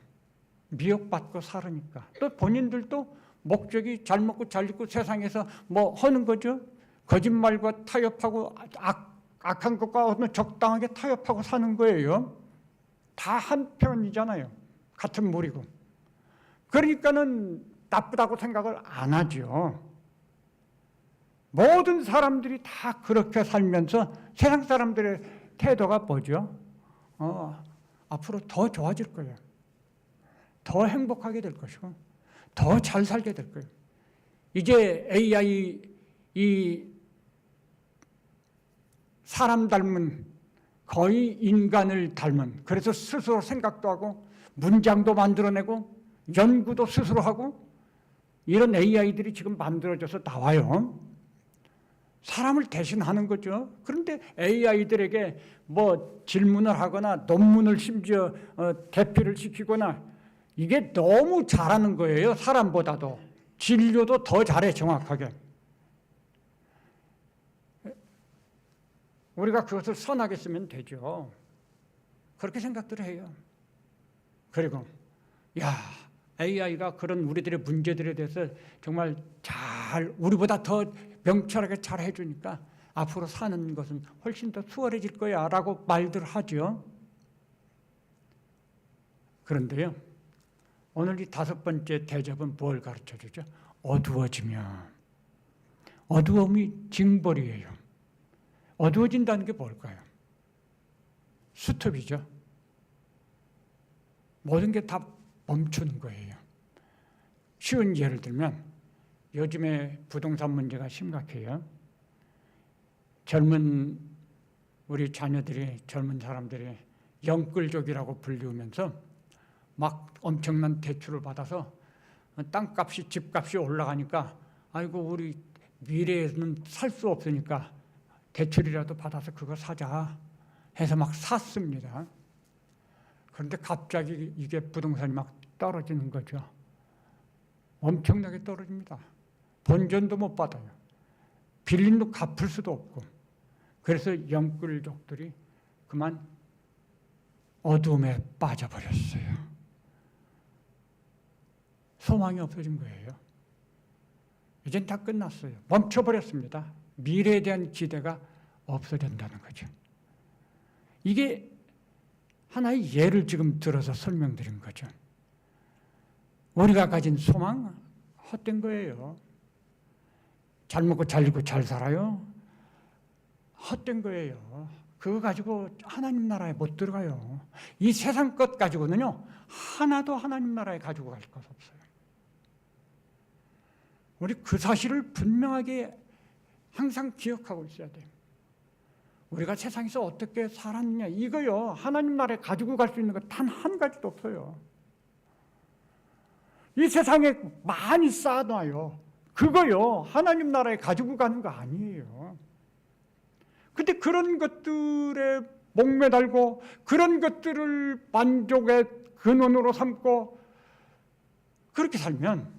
미혹받고 살으니까. 또 본인들도 목적이 잘 먹고 잘 입고 세상에서 뭐 하는 거죠. 거짓말과 타협하고 악한 것과 적당하게 타협하고 사는 거예요. 다 한편이잖아요. 같은 무리고. 그러니까는 나쁘다고 생각을 안 하죠. 모든 사람들이 다 그렇게 살면서 세상 사람들의 태도가 뭐죠? 앞으로 더 좋아질 거예요. 더 행복하게 될 것이고 더 잘 살게 될 거예요. 이제 AI, 이 사람 닮은, 거의 인간을 닮은, 그래서 스스로 생각도 하고 문장도 만들어내고 연구도 스스로 하고 이런 AI들이 지금 만들어져서 나와요. 사람을 대신하는 거죠. 그런데 AI들에게 뭐 질문을 하거나 논문을 심지어 대피를 시키거나 이게 너무 잘하는 거예요. 사람보다도. 진료도 더 잘해, 정확하게. 우리가 그것을 선하게 쓰면 되죠. 그렇게 생각들 해요. 그리고 AI가 그런 우리들의 문제들에 대해서 정말 우리보다 더 명철하게 잘 해주니까 앞으로 사는 것은 훨씬 더 수월해질 거야 라고 말들 하죠. 그런데요, 오늘 이 5번째 대접은 뭘 가르쳐주죠? 어두워지면. 어두움이 징벌이에요. 어두워진다는 게 뭘까요? 스톱이죠. 모든 게 다 멈추는 거예요. 쉬운 예를 들면 요즘에 부동산 문제가 심각해요. 젊은 우리 자녀들이, 젊은 사람들이 영끌족이라고 불리우면서 막 엄청난 대출을 받아서 땅값이, 집값이 올라가니까 아이고 우리 미래에는 살 수 없으니까 대출이라도 받아서 그거 사자 해서 막 샀습니다. 그런데 갑자기 이게 부동산이 막 떨어지는 거죠. 엄청나게 떨어집니다. 본전도 못 받아요. 빌린 돈 갚을 수도 없고. 그래서 영끌족들이 그만 어둠에 빠져버렸어요. 소망이 없어진 거예요. 이젠 다 끝났어요. 멈춰버렸습니다. 미래에 대한 기대가 없어진다는 거죠. 이게 하나의 예를 지금 들어서 설명드린 거죠. 우리가 가진 소망 헛된 거예요. 잘 먹고 잘 입고 잘 살아요? 헛된 거예요. 그거 가지고 하나님 나라에 못 들어가요. 이 세상 것 가지고는요, 하나도 하나님 나라에 가지고 갈 것 없어요. 우리 그 사실을 분명하게 항상 기억하고 있어야 돼요. 우리가 세상에서 어떻게 살았느냐, 이거요, 하나님 나라에 가지고 갈 수 있는 것 단 한 가지도 없어요. 이 세상에 많이 쌓아놔요. 그거요, 하나님 나라에 가지고 가는 거 아니에요. 근데 그런 것들에 목매달고 그런 것들을 만족의 근원으로 삼고 그렇게 살면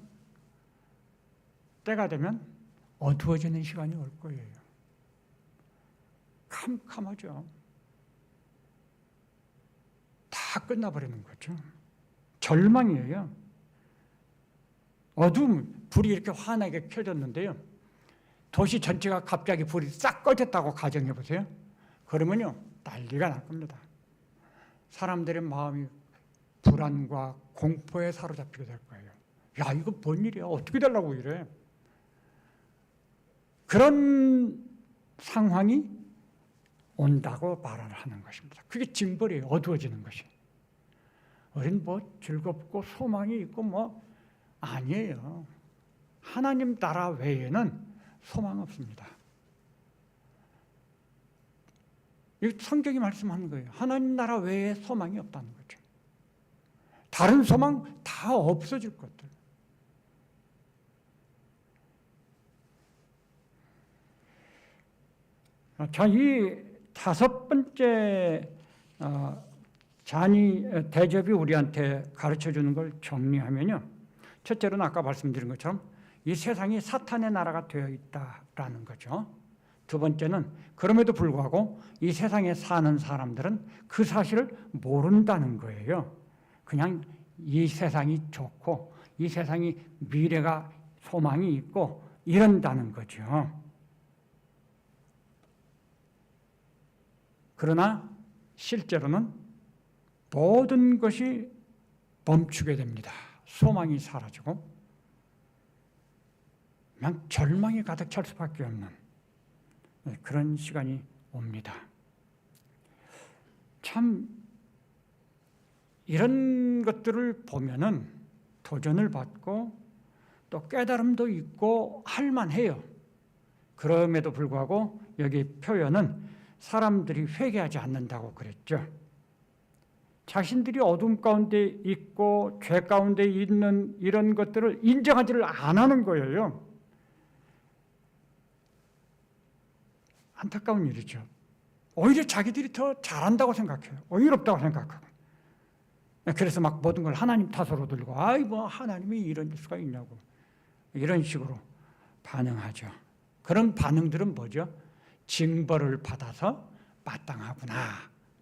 때가 되면 어두워지는 시간이 올 거예요. 캄캄하죠. 다 끝나버리는 거죠. 절망이에요. 어두움, 불이 이렇게 환하게 켜졌는데요, 도시 전체가 갑자기 불이 싹 꺼졌다고 가정해 보세요. 그러면요, 난리가 날 겁니다. 사람들의 마음이 불안과 공포에 사로잡히게 될 거예요. 야, 이거 뭔 일이야? 어떻게 되려고 이래? 그런 상황이 온다고 말을 하는 것입니다. 그게 징벌이에요. 어두워지는 것이. 우린 뭐 즐겁고 소망이 있고 뭐 아니에요. 하나님 나라 외에는 소망 없습니다. 이 성경이 말씀하는 거예요. 하나님 나라 외에 소망이 없다는 거죠. 다른 소망 다 없어질 것들. 자, 이 다섯 번째 잔이 대접이 우리한테 가르쳐주는 걸 정리하면요, 첫째로는 아까 말씀드린 것처럼 이 세상이 사탄의 나라가 되어 있다라는 거죠. 두 번째는 그럼에도 불구하고 이 세상에 사는 사람들은 그 사실을 모른다는 거예요. 그냥 이 세상이 좋고 이 세상이 미래가 소망이 있고 이런다는 거죠. 그러나 실제로는 모든 것이 멈추게 됩니다. 소망이 사라지고 그냥 절망이 가득 찰 수밖에 없는 그런 시간이 옵니다. 참 이런 것들을 보면은 도전을 받고 또 깨달음도 있고 할만해요. 그럼에도 불구하고 여기 표현은 사람들이 회개하지 않는다고 그랬죠. 자신들이 어둠 가운데 있고 죄 가운데 있는 이런 것들을 인정하지를 안 하는 거예요. 안타까운 일이죠. 오히려 자기들이 더 잘한다고 생각해요. 의롭다고 생각하고. 그래서 막 모든 걸 하나님 탓으로 들고, 아이 뭐 하나님이 이런 수가 있냐고, 이런 식으로 반응하죠. 그런 반응들은 뭐죠? 징벌을 받아서 마땅하구나.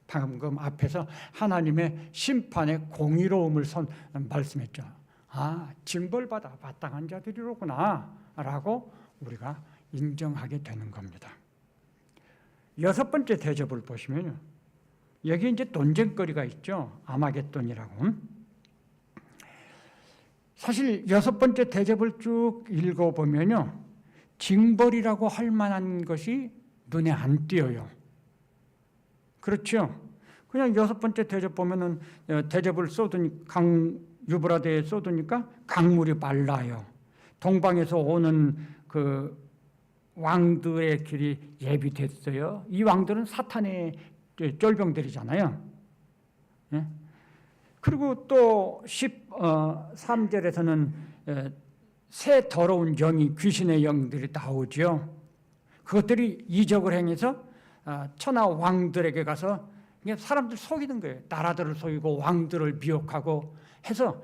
방금 앞에서 하나님의 심판의 공의로움을 말씀했죠. 아, 징벌받아 마땅한 자들이로구나 라고 우리가 인정하게 되는 겁니다. 여섯 번째 대접을 보시면요, 여기 이제 논쟁거리가 있죠. 아마겟돈이라고. 사실 여섯 번째 대접을 쭉 읽어보면요, 징벌이라고 할 만한 것이 눈에 안 띄어요. 그렇죠? 그냥 여섯 번째 대접 보면은 대접을 쏟으니 유브라데에 쏟으니까 강물이 말라요. 동방에서 오는 그 왕들의 길이 예비됐어요. 이 왕들은 사탄의 쫄병들이잖아요. 예? 그리고 또 13절에서는 새 더러운 영이, 귀신의 영들이 나오죠. 그것들이 이적을 행해서 천하 왕들에게 가서 사람들 속이는 거예요. 나라들을 속이고 왕들을 미혹하고 해서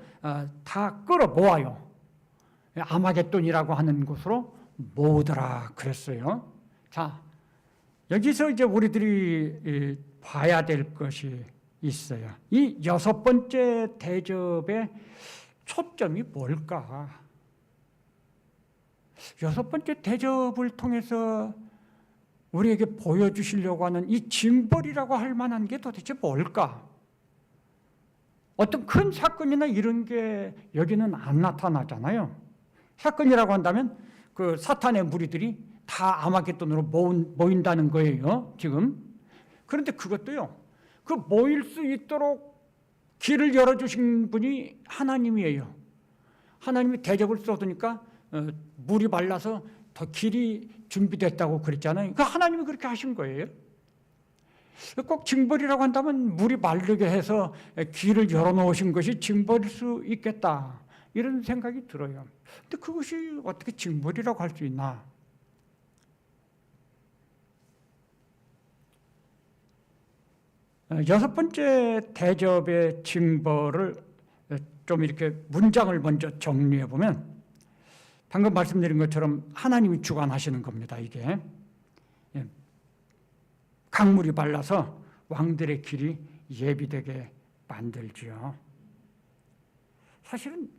다 끌어모아요. 아마겟돈이라고 하는 곳으로 모으더라 그랬어요. 자, 여기서 이제 우리들이 봐야 될 것이 있어요. 이 여섯 번째 대접의 초점이 뭘까? 여섯 번째 대접을 통해서 우리에게 보여주시려고 하는 이 징벌이라고 할 만한 게 도대체 뭘까? 어떤 큰 사건이나 이런 게 여기는 안 나타나잖아요. 사건이라고 한다면 그 사탄의 무리들이 다 아마겟돈으로 모인다는 거예요, 지금. 그런데 그것도요, 그 모일 수 있도록 길을 열어주신 분이 하나님이에요. 하나님이 대접을 쏟으니까 물이 말라서 더 길이 준비됐다고 그랬잖아요. 그 하나님이 그렇게 하신 거예요. 꼭 징벌이라고 한다면 물이 마르게 해서 길을 열어놓으신 것이 징벌일 수 있겠다, 이런 생각이 들어요. 근데 그것이 어떻게 징벌이라고 할 수 있나? 여섯 번째 대접의 징벌을 좀 이렇게 문장을 먼저 정리해 보면, 방금 말씀드린 것처럼 하나님이 주관하시는 겁니다. 이게 강물이 말라서 왕들의 길이 예비되게 만들지요. 사실은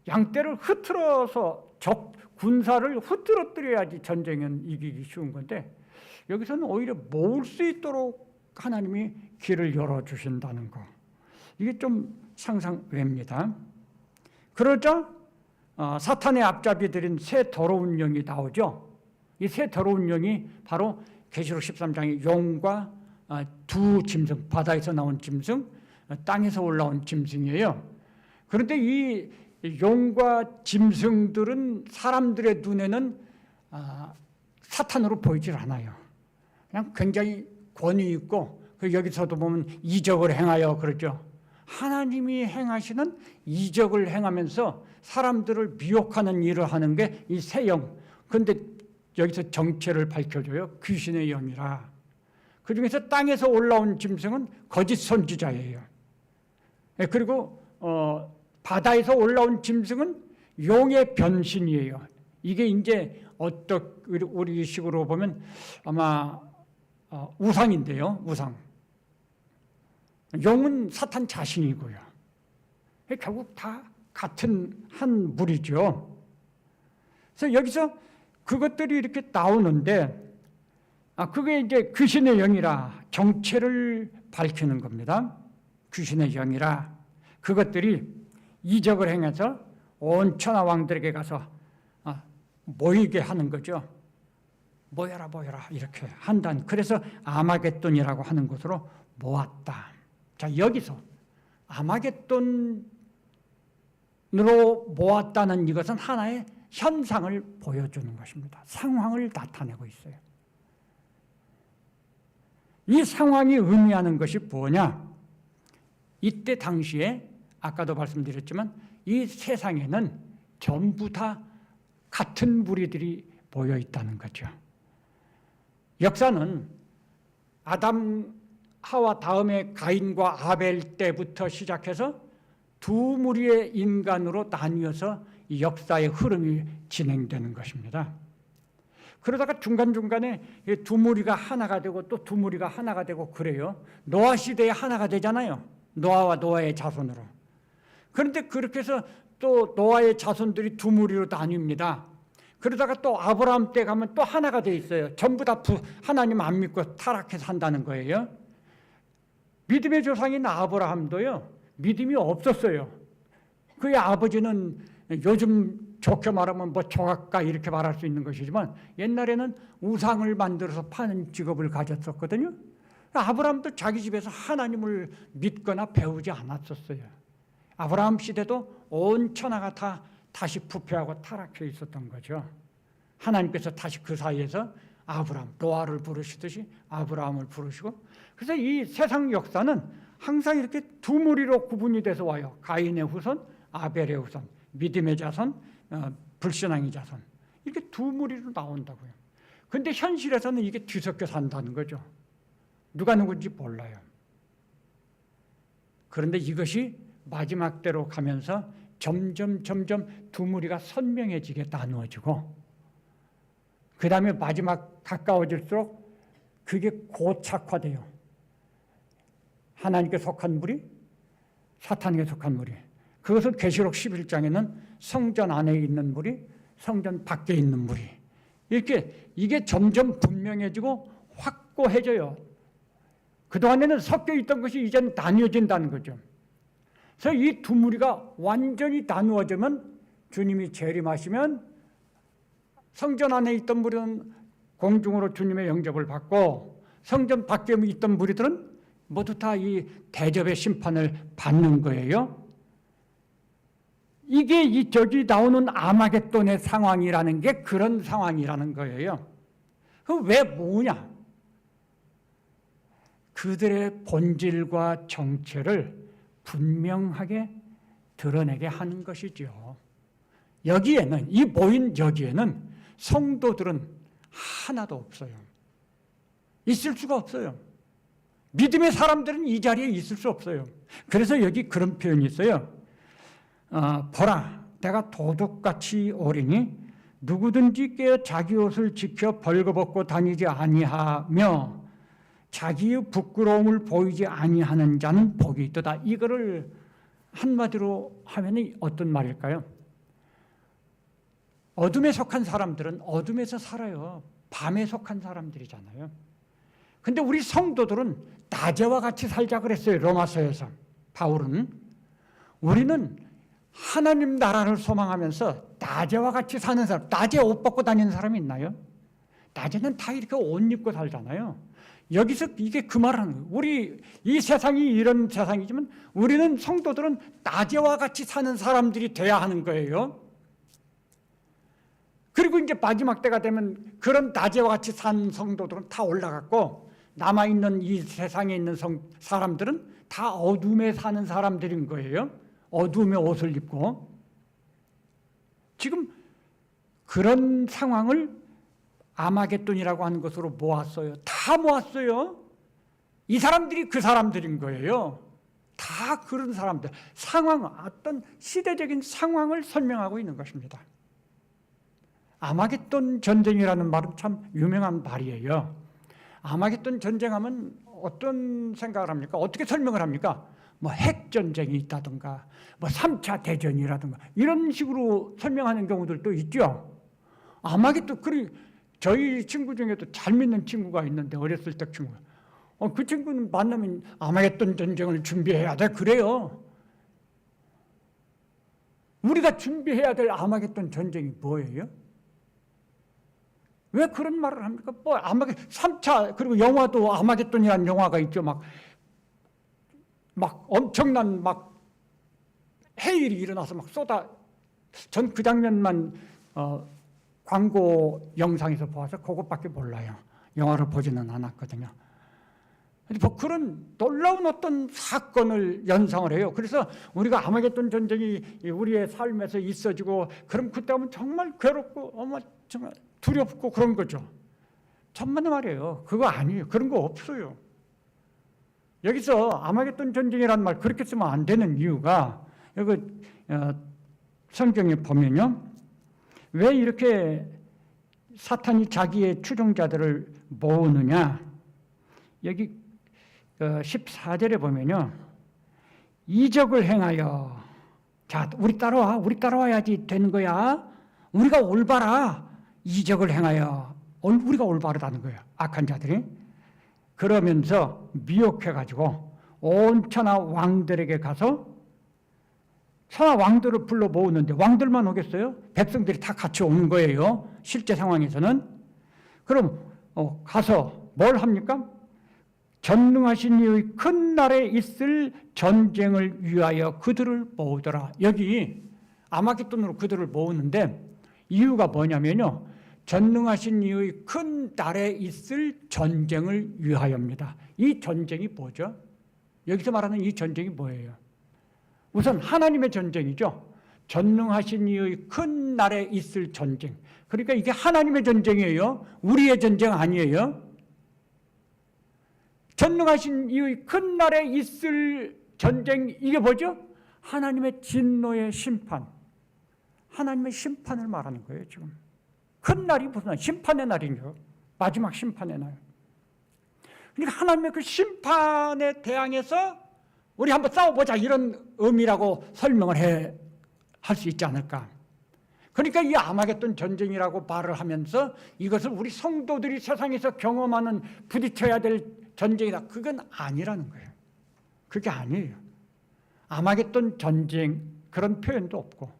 양떼를 흐트러서 적 군사를 흐트러뜨려야지 전쟁은 이기기 쉬운 건데, 여기서는 오히려 모을 수 있도록 하나님이 길을 열어주신다는 거, 이게 좀 상상 외입니다. 그러자 사탄의 앞잡이들인 새 더러운 영이 나오죠. 이 새 더러운 영이 바로 계시록 13장의 용과 두 짐승, 바다에서 나온 짐승, 땅에서 올라온 짐승이에요. 그런데 이 용과 짐승들은 사람들의 눈에는 사탄으로 보이질 않아요. 그냥 굉장히 권위 있고, 여기서도 보면 이적을 행하여 그러죠. 하나님이 행하시는 이적을 행하면서 사람들을 미혹하는 일을 하는 게 이 새 영. 그런데 여기서 정체를 밝혀줘요. 귀신의 영이라. 그 중에서 땅에서 올라온 짐승은 거짓 선지자예요. 그리고 바다에서 올라온 짐승은 용의 변신이에요. 이게 이제 우리 식으로 보면 아마 우상인데요. 우상. 용은 사탄 자신이고요. 결국 다 같은 한 무리죠. 그래서 여기서 그것들이 이렇게 나오는데, 그게 이제 귀신의 영이라 정체를 밝히는 겁니다. 귀신의 영이라 그것들이 이적을 행해서 온 천하 왕들에게 가서 모이게 하는 거죠. 모여라 모여라 이렇게 한단. 그래서 아마겟돈이라고 하는 곳으로 모았다. 자, 여기서 아마겟돈으로 모았다는 이것은 하나의 현상을 보여주는 것입니다. 상황을 나타내고 있어요. 이 상황이 의미하는 것이 뭐냐? 이때 당시에 아까도 말씀드렸지만 이 세상에는 전부 다 같은 무리들이 모여 있다는 거죠. 역사는 아담 하와 다음에 가인과 아벨 때부터 시작해서 두 무리의 인간으로 나뉘어서 이 역사의 흐름이 진행되는 것입니다. 그러다가 중간중간에 두 무리가 하나가 되고 또 두 무리가 하나가 되고 그래요. 노아 시대에 하나가 되잖아요. 노아와 노아의 자손으로. 그런데 그렇게 해서 또 노아의 자손들이 두 무리로 나뉩니다. 그러다가 또 아브라함 때 가면 또 하나가 돼 있어요. 전부 다 하나님 안 믿고 타락해서 산다는 거예요. 믿음의 조상인 아브라함도요, 믿음이 없었어요. 그의 아버지는 요즘 좋게 말하면 뭐 조각가 이렇게 말할 수 있는 것이지만 옛날에는 우상을 만들어서 파는 직업을 가졌었거든요. 아브라함도 자기 집에서 하나님을 믿거나 배우지 않았었어요. 아브라함 시대도 온 천하가 다 다시 부패하고 타락해 있었던 거죠. 하나님께서 다시 그 사이에서 아브라함, 노아를 부르시듯이 아브라함을 부르시고, 그래서 이 세상 역사는 항상 이렇게 두 무리로 구분이 돼서 와요. 가인의 후손, 아벨의 후손, 믿음의 자손, 불신앙의 자손, 이렇게 두 무리로 나온다고요. 그런데 현실에서는 이게 뒤섞여 산다는 거죠. 누가 누군지 몰라요. 그런데 이것이 마지막 때로 가면서 점점 두 무리가 선명해지게 나누어지고, 그 다음에 마지막 가까워질수록 그게 고착화돼요. 하나님께 속한 무리, 사탄에게 속한 무리. 그것은 계시록 11장에는 성전 안에 있는 무리, 성전 밖에 있는 무리. 이게 점점 분명해지고 확고해져요. 그동안에는 섞여 있던 것이 이제는 나뉘어진다는 거죠. 그래서 이 두 무리가 완전히 나누어지면 주님이 재림하시면 성전 안에 있던 무리는 공중으로 주님의 영접을 받고 성전 밖에 있던 무리들은 모두 다 이 대접의 심판을 받는 거예요. 이게 저기 나오는 아마겟돈의 상황이라는 게 그런 상황이라는 거예요. 그럼 왜 뭐냐? 그들의 본질과 정체를 분명하게 드러내게 하는 것이죠. 여기에는, 이 모인 여기에는 성도들은 하나도 없어요. 있을 수가 없어요. 믿음의 사람들은 이 자리에 있을 수 없어요. 그래서 여기 그런 표현이 있어요. 보라, 내가 도둑같이 오리니 누구든지 깨어 자기 옷을 지켜 벌거벗고 다니지 아니하며 자기의 부끄러움을 보이지 아니하는 자는 복이 있도다. 이거를 한마디로 하면 어떤 말일까요? 어둠에 속한 사람들은 어둠에서 살아요. 밤에 속한 사람들이잖아요. 근데 우리 성도들은 낮에와 같이 살자 그랬어요. 로마서에서 바울은. 우리는 하나님 나라를 소망하면서 낮에와 같이 사는 사람, 낮에 옷 벗고 다니는 사람이 있나요? 낮에는 다 이렇게 옷 입고 살잖아요. 여기서 이게 그 말하는 거예요. 우리 이 세상이 이런 세상이지만 우리는 성도들은 낮에와 같이 사는 사람들이 돼야 하는 거예요. 그리고 이제 마지막 때가 되면 그런 낮에와 같이 산 성도들은 다 올라갔고 남아있는 이 세상에 있는 사람들은 다 어둠에 사는 사람들인 거예요. 어둠의 옷을 입고. 지금 그런 상황을 아마겟돈이라고 하는 것으로 모았어요. 다 모았어요. 이 사람들이 그 사람들인 거예요. 다 그런 사람들. 상황, 어떤 시대적인 상황을 설명하고 있는 것입니다. 아마겟돈 전쟁이라는 말은 참 유명한 말이에요. 아마겟돈 전쟁하면 어떤 생각을 합니까? 어떻게 설명을 합니까? 뭐 핵전쟁이 있다든가 뭐 3차 대전이라든가 이런 식으로 설명하는 경우들도 있죠. 아마겟돈, 저희 친구 중에도 잘 믿는 친구가 있는데 어렸을 때 친구가 그 친구는 만나면 아마겟돈 전쟁을 준비해야 돼 그래요. 우리가 준비해야 될 아마겟돈 전쟁이 뭐예요? 왜 그런 말을 합니까? 뭐 3차, 그리고 영화도 아마겟돈이라는 영화가 있죠. 막 엄청난 해일이 일어나서 전 그 장면만 광고 영상에서 보아서 그것밖에 몰라요. 영화를 보지는 않았거든요. 뭐 그런 놀라운 어떤 사건을 연상을 해요. 그래서 우리가 아마겟돈 전쟁이 우리의 삶에서 있어지고 그럼 그때 하면 정말 괴롭고 정말 두렵고 그런 거죠. 천만의 말이에요. 그거 아니에요. 그런 거 없어요. 여기서 아마겟돈 전쟁이라는 말 그렇게 쓰면 안 되는 이유가 여기 성경에 보면요. 왜 이렇게 사탄이 자기의 추종자들을 모으느냐. 여기 14절에 보면요. 이적을 행하여 자, 우리 따라와야지 되는 거야. 우리가 올바라. 이적을 행하여 우리가 올바르다는 거예요. 악한 자들이. 그러면서 미혹해가지고 온 천하 왕들에게 가서 천하 왕들을 불러 모으는데 왕들만 오겠어요? 백성들이 다 같이 오는 거예요. 실제 상황에서는. 그럼 가서 뭘 합니까? 전능하신 이의 큰 날에 있을 전쟁을 위하여 그들을 모으더라. 여기 아마겟돈으로 그들을 모으는데 이유가 뭐냐면요. 전능하신 이의 큰 날에 있을 전쟁을 위하여입니다. 이 전쟁이 뭐죠? 여기서 말하는 이 전쟁이 뭐예요? 우선 하나님의 전쟁이죠. 전능하신 이의 큰 날에 있을 전쟁. 그러니까 이게 하나님의 전쟁이에요. 우리의 전쟁 아니에요. 전능하신 이의 큰 날에 있을 전쟁, 이게 뭐죠? 하나님의 진노의 심판. 하나님의 심판을 말하는 거예요, 지금. 큰 날이 무슨 심판의 날이죠. 마지막 심판의 날. 그러니까 하나님의 그 심판에 대항해서 우리 한번 싸워보자 이런 의미라고 설명을 할 수 있지 않을까. 그러니까 이 아마겟돈 전쟁이라고 말을 하면서 이것을 우리 성도들이 세상에서 경험하는 부딪혀야 될 전쟁이다. 그건 아니라는 거예요. 그게 아니에요. 아마겟돈 전쟁 그런 표현도 없고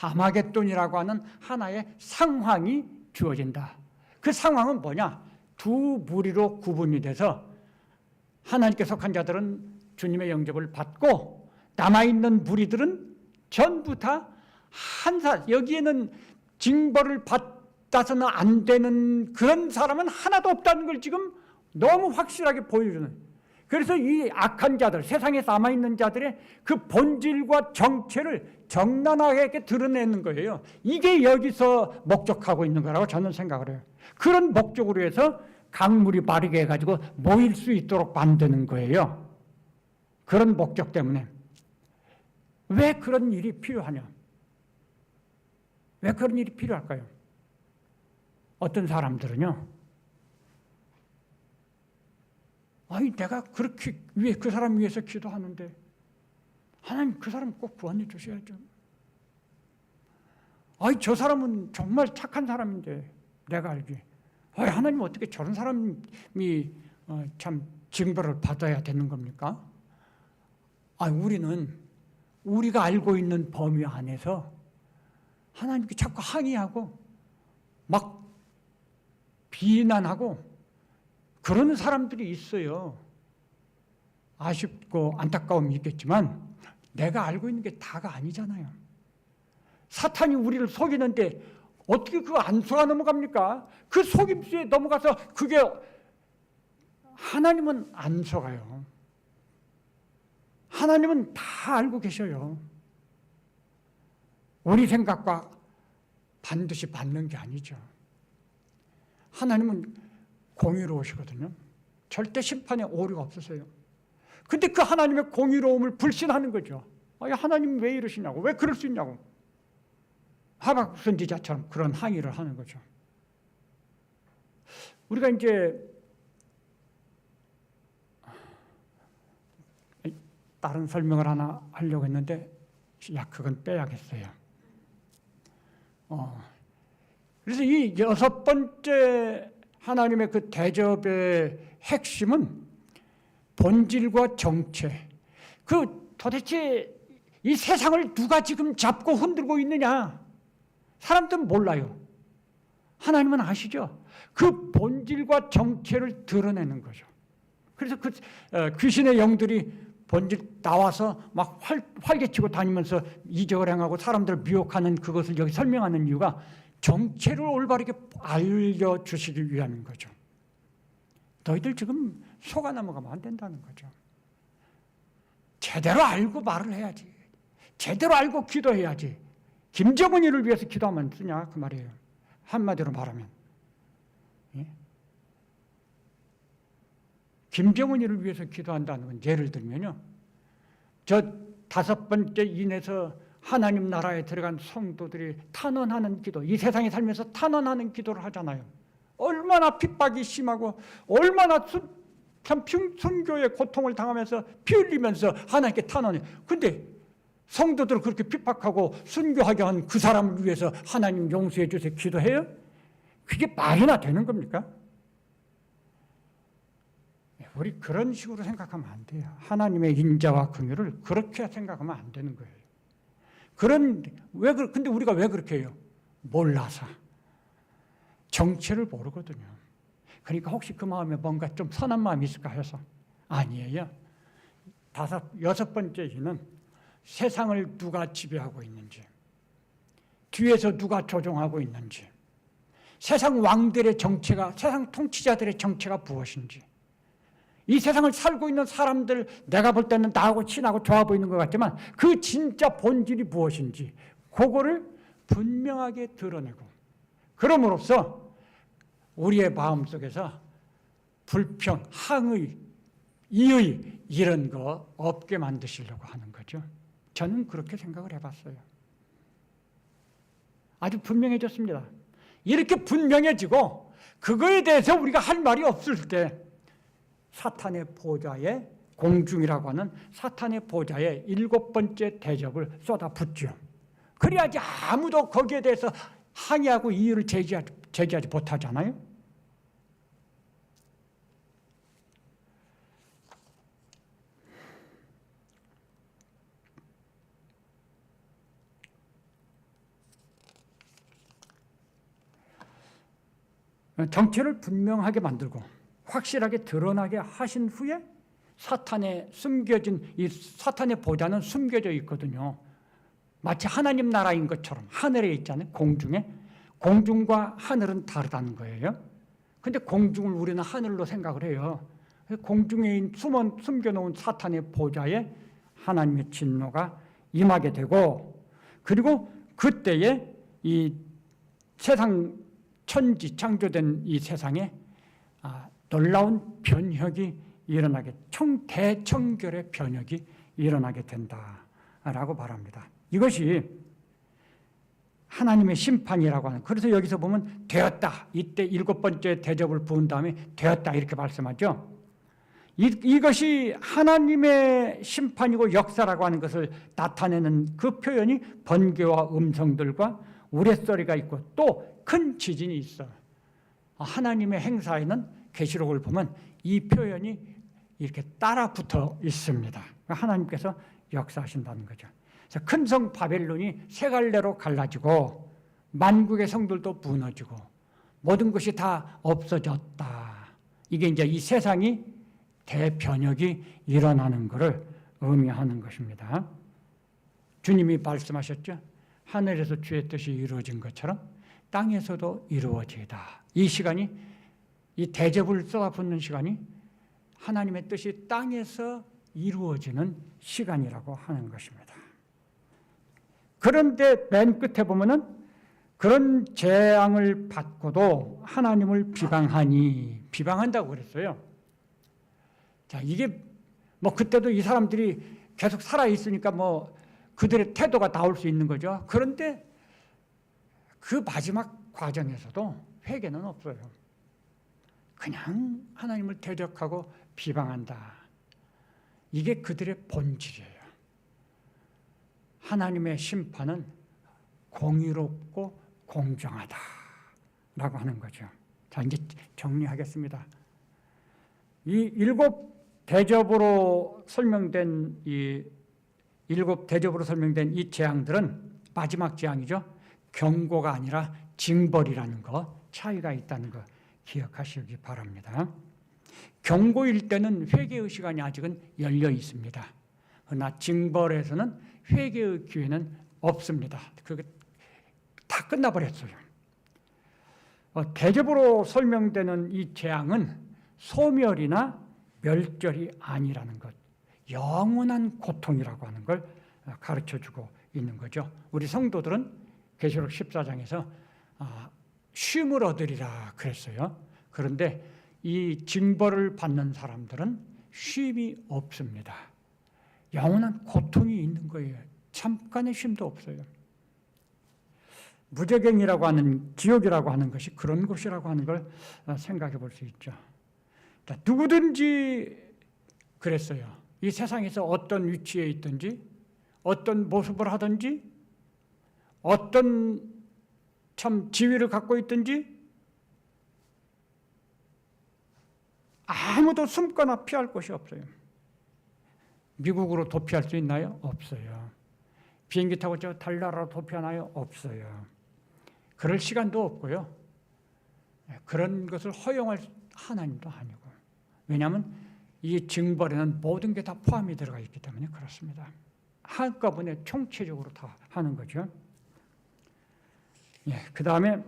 아마겟돈이라고 하는 하나의 상황이 주어진다. 그 상황은 뭐냐? 두 무리로 구분이 돼서 하나님께 속한 자들은 주님의 영접을 받고 남아있는 무리들은 전부 다 여기에는 징벌을 받아서는 안 되는 그런 사람은 하나도 없다는 걸 지금 너무 확실하게 보여주는. 그래서 이 악한 자들, 세상에 남아있는 자들의 그 본질과 정체를 적나라하게 드러내는 거예요. 이게 여기서 목적하고 있는 거라고 저는 생각을 해요. 그런 목적으로 해서 강물이 마르게 해가지고 모일 수 있도록 만드는 거예요. 그런 목적 때문에. 왜 그런 일이 필요하냐? 왜 그런 일이 필요할까요? 어떤 사람들은요, 아니 내가 그렇게 그 사람 위해서 기도하는데 하나님 그 사람 꼭 구원해 주셔야죠. 아니 저 사람은 정말 착한 사람인데 내가 알기에 아니 하나님 어떻게 저런 사람이 참 징벌을 받아야 되는 겁니까? 아니 우리가 알고 있는 범위 안에서 하나님께 자꾸 항의하고 막 비난하고 그런 사람들이 있어요. 아쉽고 안타까움이 있겠지만 내가 알고 있는 게 다가 아니잖아요. 사탄이 우리를 속이는데 어떻게 그 안 속아 넘어갑니까? 그 속임수에 넘어가서 그게 하나님은 안 속아요. 하나님은 다 알고 계셔요. 우리 생각과 반드시 받는 게 아니죠. 하나님은 공의로우시거든요. 절대 심판에 오류가 없으세요. 근데 그 하나님의 공의로움을 불신하는 거죠. 아니, 하나님 왜 이러시냐고, 왜 그럴 수 있냐고. 하박국 선지자처럼 그런 항의를 하는 거죠. 우리가 이제 다른 설명을 하나 하려고 했는데 그건 빼야겠어요. 그래서 이 6번째 하나님의 그 대접의 핵심은 본질과 정체. 도대체 이 세상을 누가 지금 잡고 흔들고 있느냐? 사람들은 몰라요. 하나님은 아시죠? 그 본질과 정체를 드러내는 거죠. 그래서 귀신의 영들이 본질 나와서 막 활개치고 다니면서 이적을 행하고 사람들을 미혹하는 그것을 여기 설명하는 이유가 정체를 올바르게 알려주시기 위함인 거죠. 너희들 지금 속아 넘어가면 안 된다는 거죠. 제대로 알고 말을 해야지. 제대로 알고 기도해야지. 김정은이를 위해서 기도하면 쓰냐 그 말이에요. 한마디로 말하면. 예? 김정은이를 위해서 기도한다는 건 예를 들면요. 저 5번째 인에서 하나님 나라에 들어간 성도들이 탄원하는 기도, 이 세상에 살면서 탄원하는 기도를 하잖아요. 얼마나 핍박이 심하고 얼마나 참 순교의 고통을 당하면서 피 흘리면서 하나님께 탄원해. 근데 성도들을 그렇게 핍박하고 순교하게 한 그 사람을 위해서 하나님 용서해 주세요 기도해요? 그게 말이나 되는 겁니까? 우리 그런 식으로 생각하면 안 돼요. 하나님의 인자와 긍휼을 그렇게 생각하면 안 되는 거예요. 근데 우리가 왜 그렇게 해요? 몰라서. 정체를 모르거든요. 그러니까 혹시 그 마음에 뭔가 좀 선한 마음이 있을까 해서. 아니에요. 6번째 이는 세상을 누가 지배하고 있는지, 뒤에서 누가 조종하고 있는지, 세상 왕들의 정체가, 세상 통치자들의 정체가 무엇인지, 이 세상을 살고 있는 사람들, 내가 볼 때는 나하고 친하고 좋아 보이는 것 같지만 그 진짜 본질이 무엇인지 그거를 분명하게 드러내고, 그럼으로써 우리의 마음속에서 불평, 항의, 이의 이런 거 없게 만드시려고 하는 거죠. 저는 그렇게 생각을 해봤어요. 아주 분명해졌습니다. 이렇게 분명해지고 그거에 대해서 우리가 할 말이 없을 때 사탄의 보좌에, 공중이라고 하는 사탄의 보좌에 7번째 대접을 쏟아붓죠. 그래야지 아무도 거기에 대해서 항의하고 이유를 제기하지 못하잖아요. 정체를 분명하게 만들고 확실하게 드러나게 하신 후에 사탄의 숨겨진 이 사탄의 보좌는 숨겨져 있거든요. 마치 하나님 나라인 것처럼 하늘에 있잖아요. 공중에. 공중과 하늘은 다르다는 거예요. 근데 공중을 우리는 하늘로 생각을 해요. 공중에 숨겨놓은 사탄의 보좌에 하나님의 진노가 임하게 되고, 그리고 그때에 이 세상 천지 창조된 이 세상에 놀라운 변혁이 일어나게, 대청결의 변혁이 일어나게 된다라고 말합니다. 이것이 하나님의 심판이라고 하는, 그래서 여기서 보면 되었다, 이때 7번째 대접을 부은 다음에 되었다 이렇게 말씀하죠. 이것이 하나님의 심판이고 역사라고 하는 것을 나타내는 그 표현이 번개와 음성들과 우레소리가 있고 또 큰 지진이 있어. 하나님의 행사에는 계시록을 보면 이 표현이 이렇게 따라 붙어 있습니다. 하나님께서 역사하신다는 거죠. 그래서 큰 성 바벨론이 세 갈래로 갈라지고 만국의 성들도 무너지고 모든 것이 다 없어졌다. 이게 이제 이 세상이 대변혁이 일어나는 것을 의미하는 것입니다. 주님이 말씀하셨죠. 하늘에서 주의 뜻이 이루어진 것처럼 땅에서도 이루어지다. 이 시간이, 이 대접을 쏟아붓는 시간이 하나님의 뜻이 땅에서 이루어지는 시간이라고 하는 것입니다. 그런데 맨 끝에 보면은 그런 재앙을 받고도 하나님을 비방한다고 그랬어요. 자, 이게 뭐 그때도 이 사람들이 계속 살아있으니까 뭐 그들의 태도가 나올 수 있는 거죠. 그런데 그 마지막 과정에서도 회개는 없어요. 그냥 하나님을 대적하고 비방한다. 이게 그들의 본질이에요. 하나님의 심판은 공의롭고 공정하다라고 하는 거죠. 자, 이제 정리하겠습니다. 이 7대접으로 설명된 이 7대접으로 설명된 이 재앙들은 마지막 재앙이죠. 경고가 아니라 징벌이라는 거, 차이가 있다는 거 기억하시기 바랍니다. 경고일 때는 회개의 시간이 아직은 열려 있습니다. 그러나 징벌에서는 회개의 기회는 없습니다. 그게 다 끝나버렸어요. 대접으로 설명되는 이 재앙은 소멸이나 멸절이 아니라는 것, 영원한 고통이라고 하는 걸 가르쳐주고 있는 거죠. 우리 성도들은 계시록 14장에서 쉼을 얻으리라 그랬어요. 그런데 이 징벌을 받는 사람들은 쉼이 없습니다. 영원한 고통이 있는 거예요. 잠깐의 쉼도 없어요. 무저갱이라고 하는, 지옥이라고 하는 것이 그런 곳이라고 하는 걸 생각해 볼 수 있죠. 누구든지 그랬어요. 이 세상에서 어떤 위치에 있든지 어떤 모습을 하든지 어떤 참 지위를 갖고 있든지 아무도 숨거나 피할 곳이 없어요. 미국으로 도피할 수 있나요? 없어요. 비행기 타고 저 달나라로 도피하나요? 없어요. 그럴 시간도 없고요. 그런 것을 허용할 하나님도 아니고. 왜냐하면 이 징벌에는 모든 게 다 포함이 들어가 있기 때문에 그렇습니다. 한꺼번에 총체적으로 다 하는 거죠. 그 다음에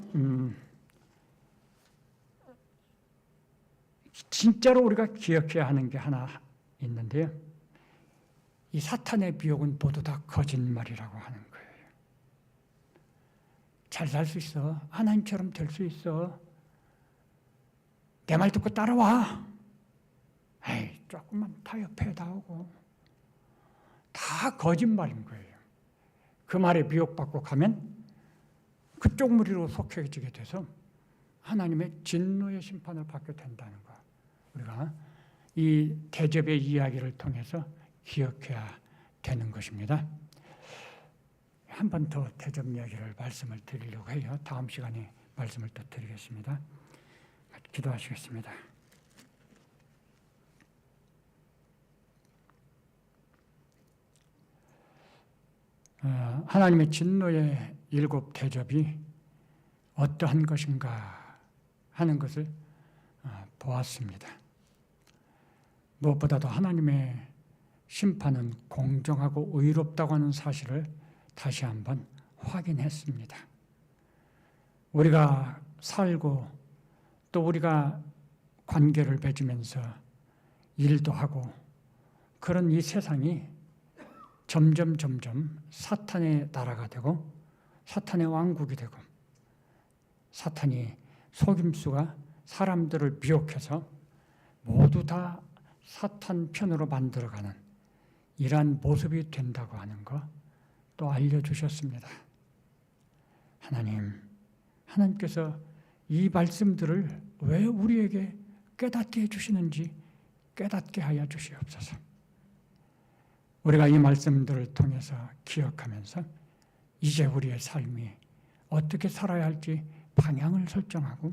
진짜로 우리가 기억해야 하는 게 하나 있는데요. 이 사탄의 비욕은 모두 다 거짓말이라고 하는 거예요. 잘 살 수 있어. 하나님처럼 될 수 있어. 내 말 듣고 따라와. 에이, 조금만 타협해 나오고. 다 거짓말인 거예요. 그 말에 미혹받고 가면 그쪽 무리로 속해지게 돼서 하나님의 진노의 심판을 받게 된다는 거. 우리가 이 대접의 이야기를 통해서 기억해야 되는 것입니다. 한 번 더 대접 이야기를 말씀을 드리려고 해요. 다음 시간에 말씀을 또 드리겠습니다. 기도하시겠습니다. 하나님의 진노의 7 대접이 어떠한 것인가 하는 것을 보았습니다. 무엇보다도 하나님의 심판은 공정하고 의롭다고 하는 사실을 다시 한번 확인했습니다. 우리가 살고 또 우리가 관계를 맺으면서 일도 하고 그런 이 세상이 점점 사탄의 나라가 되고 사탄의 왕국이 되고 사탄이 속임수가 사람들을 미혹해서 모두 다 사탄 편으로 만들어가는 이러한 모습이 된다고 하는 거 또 알려주셨습니다. 하나님께서 이 말씀들을 왜 우리에게 깨닫게 해주시는지 깨닫게 하여 주시옵소서. 우리가 이 말씀들을 통해서 기억하면서 이제 우리의 삶이 어떻게 살아야 할지 방향을 설정하고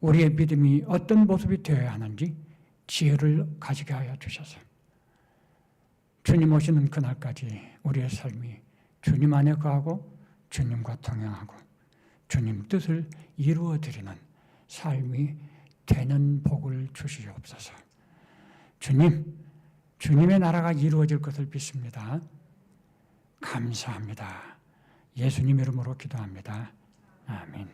우리의 믿음이 어떤 모습이 되어야 하는지 지혜를 가지게 하여 주셔서 주님 오시는 그날까지 우리의 삶이 주님 안에 거하고 주님과 동행하고 주님 뜻을 이루어드리는 삶이 되는 복을 주시옵소서. 주님의 나라가 이루어질 것을 믿습니다. 감사합니다. 예수님 이름으로 기도합니다. 아멘.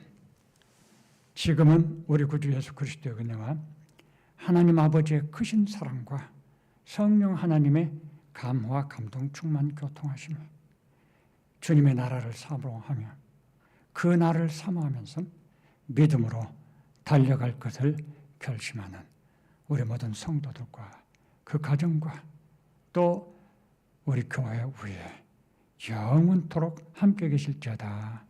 지금은 우리 구주 예수 그리스도의 은혜와 하나님 아버지의 크신 사랑과 성령 하나님의 감화 감동 충만 교통하심이 주님의 나라를 사모하며 그 나라를 사모하면서 믿음으로 달려갈 것을 결심하는 우리 모든 성도들과 그 가정과 또 우리 교회 위에 영원토록 함께 계실지어다.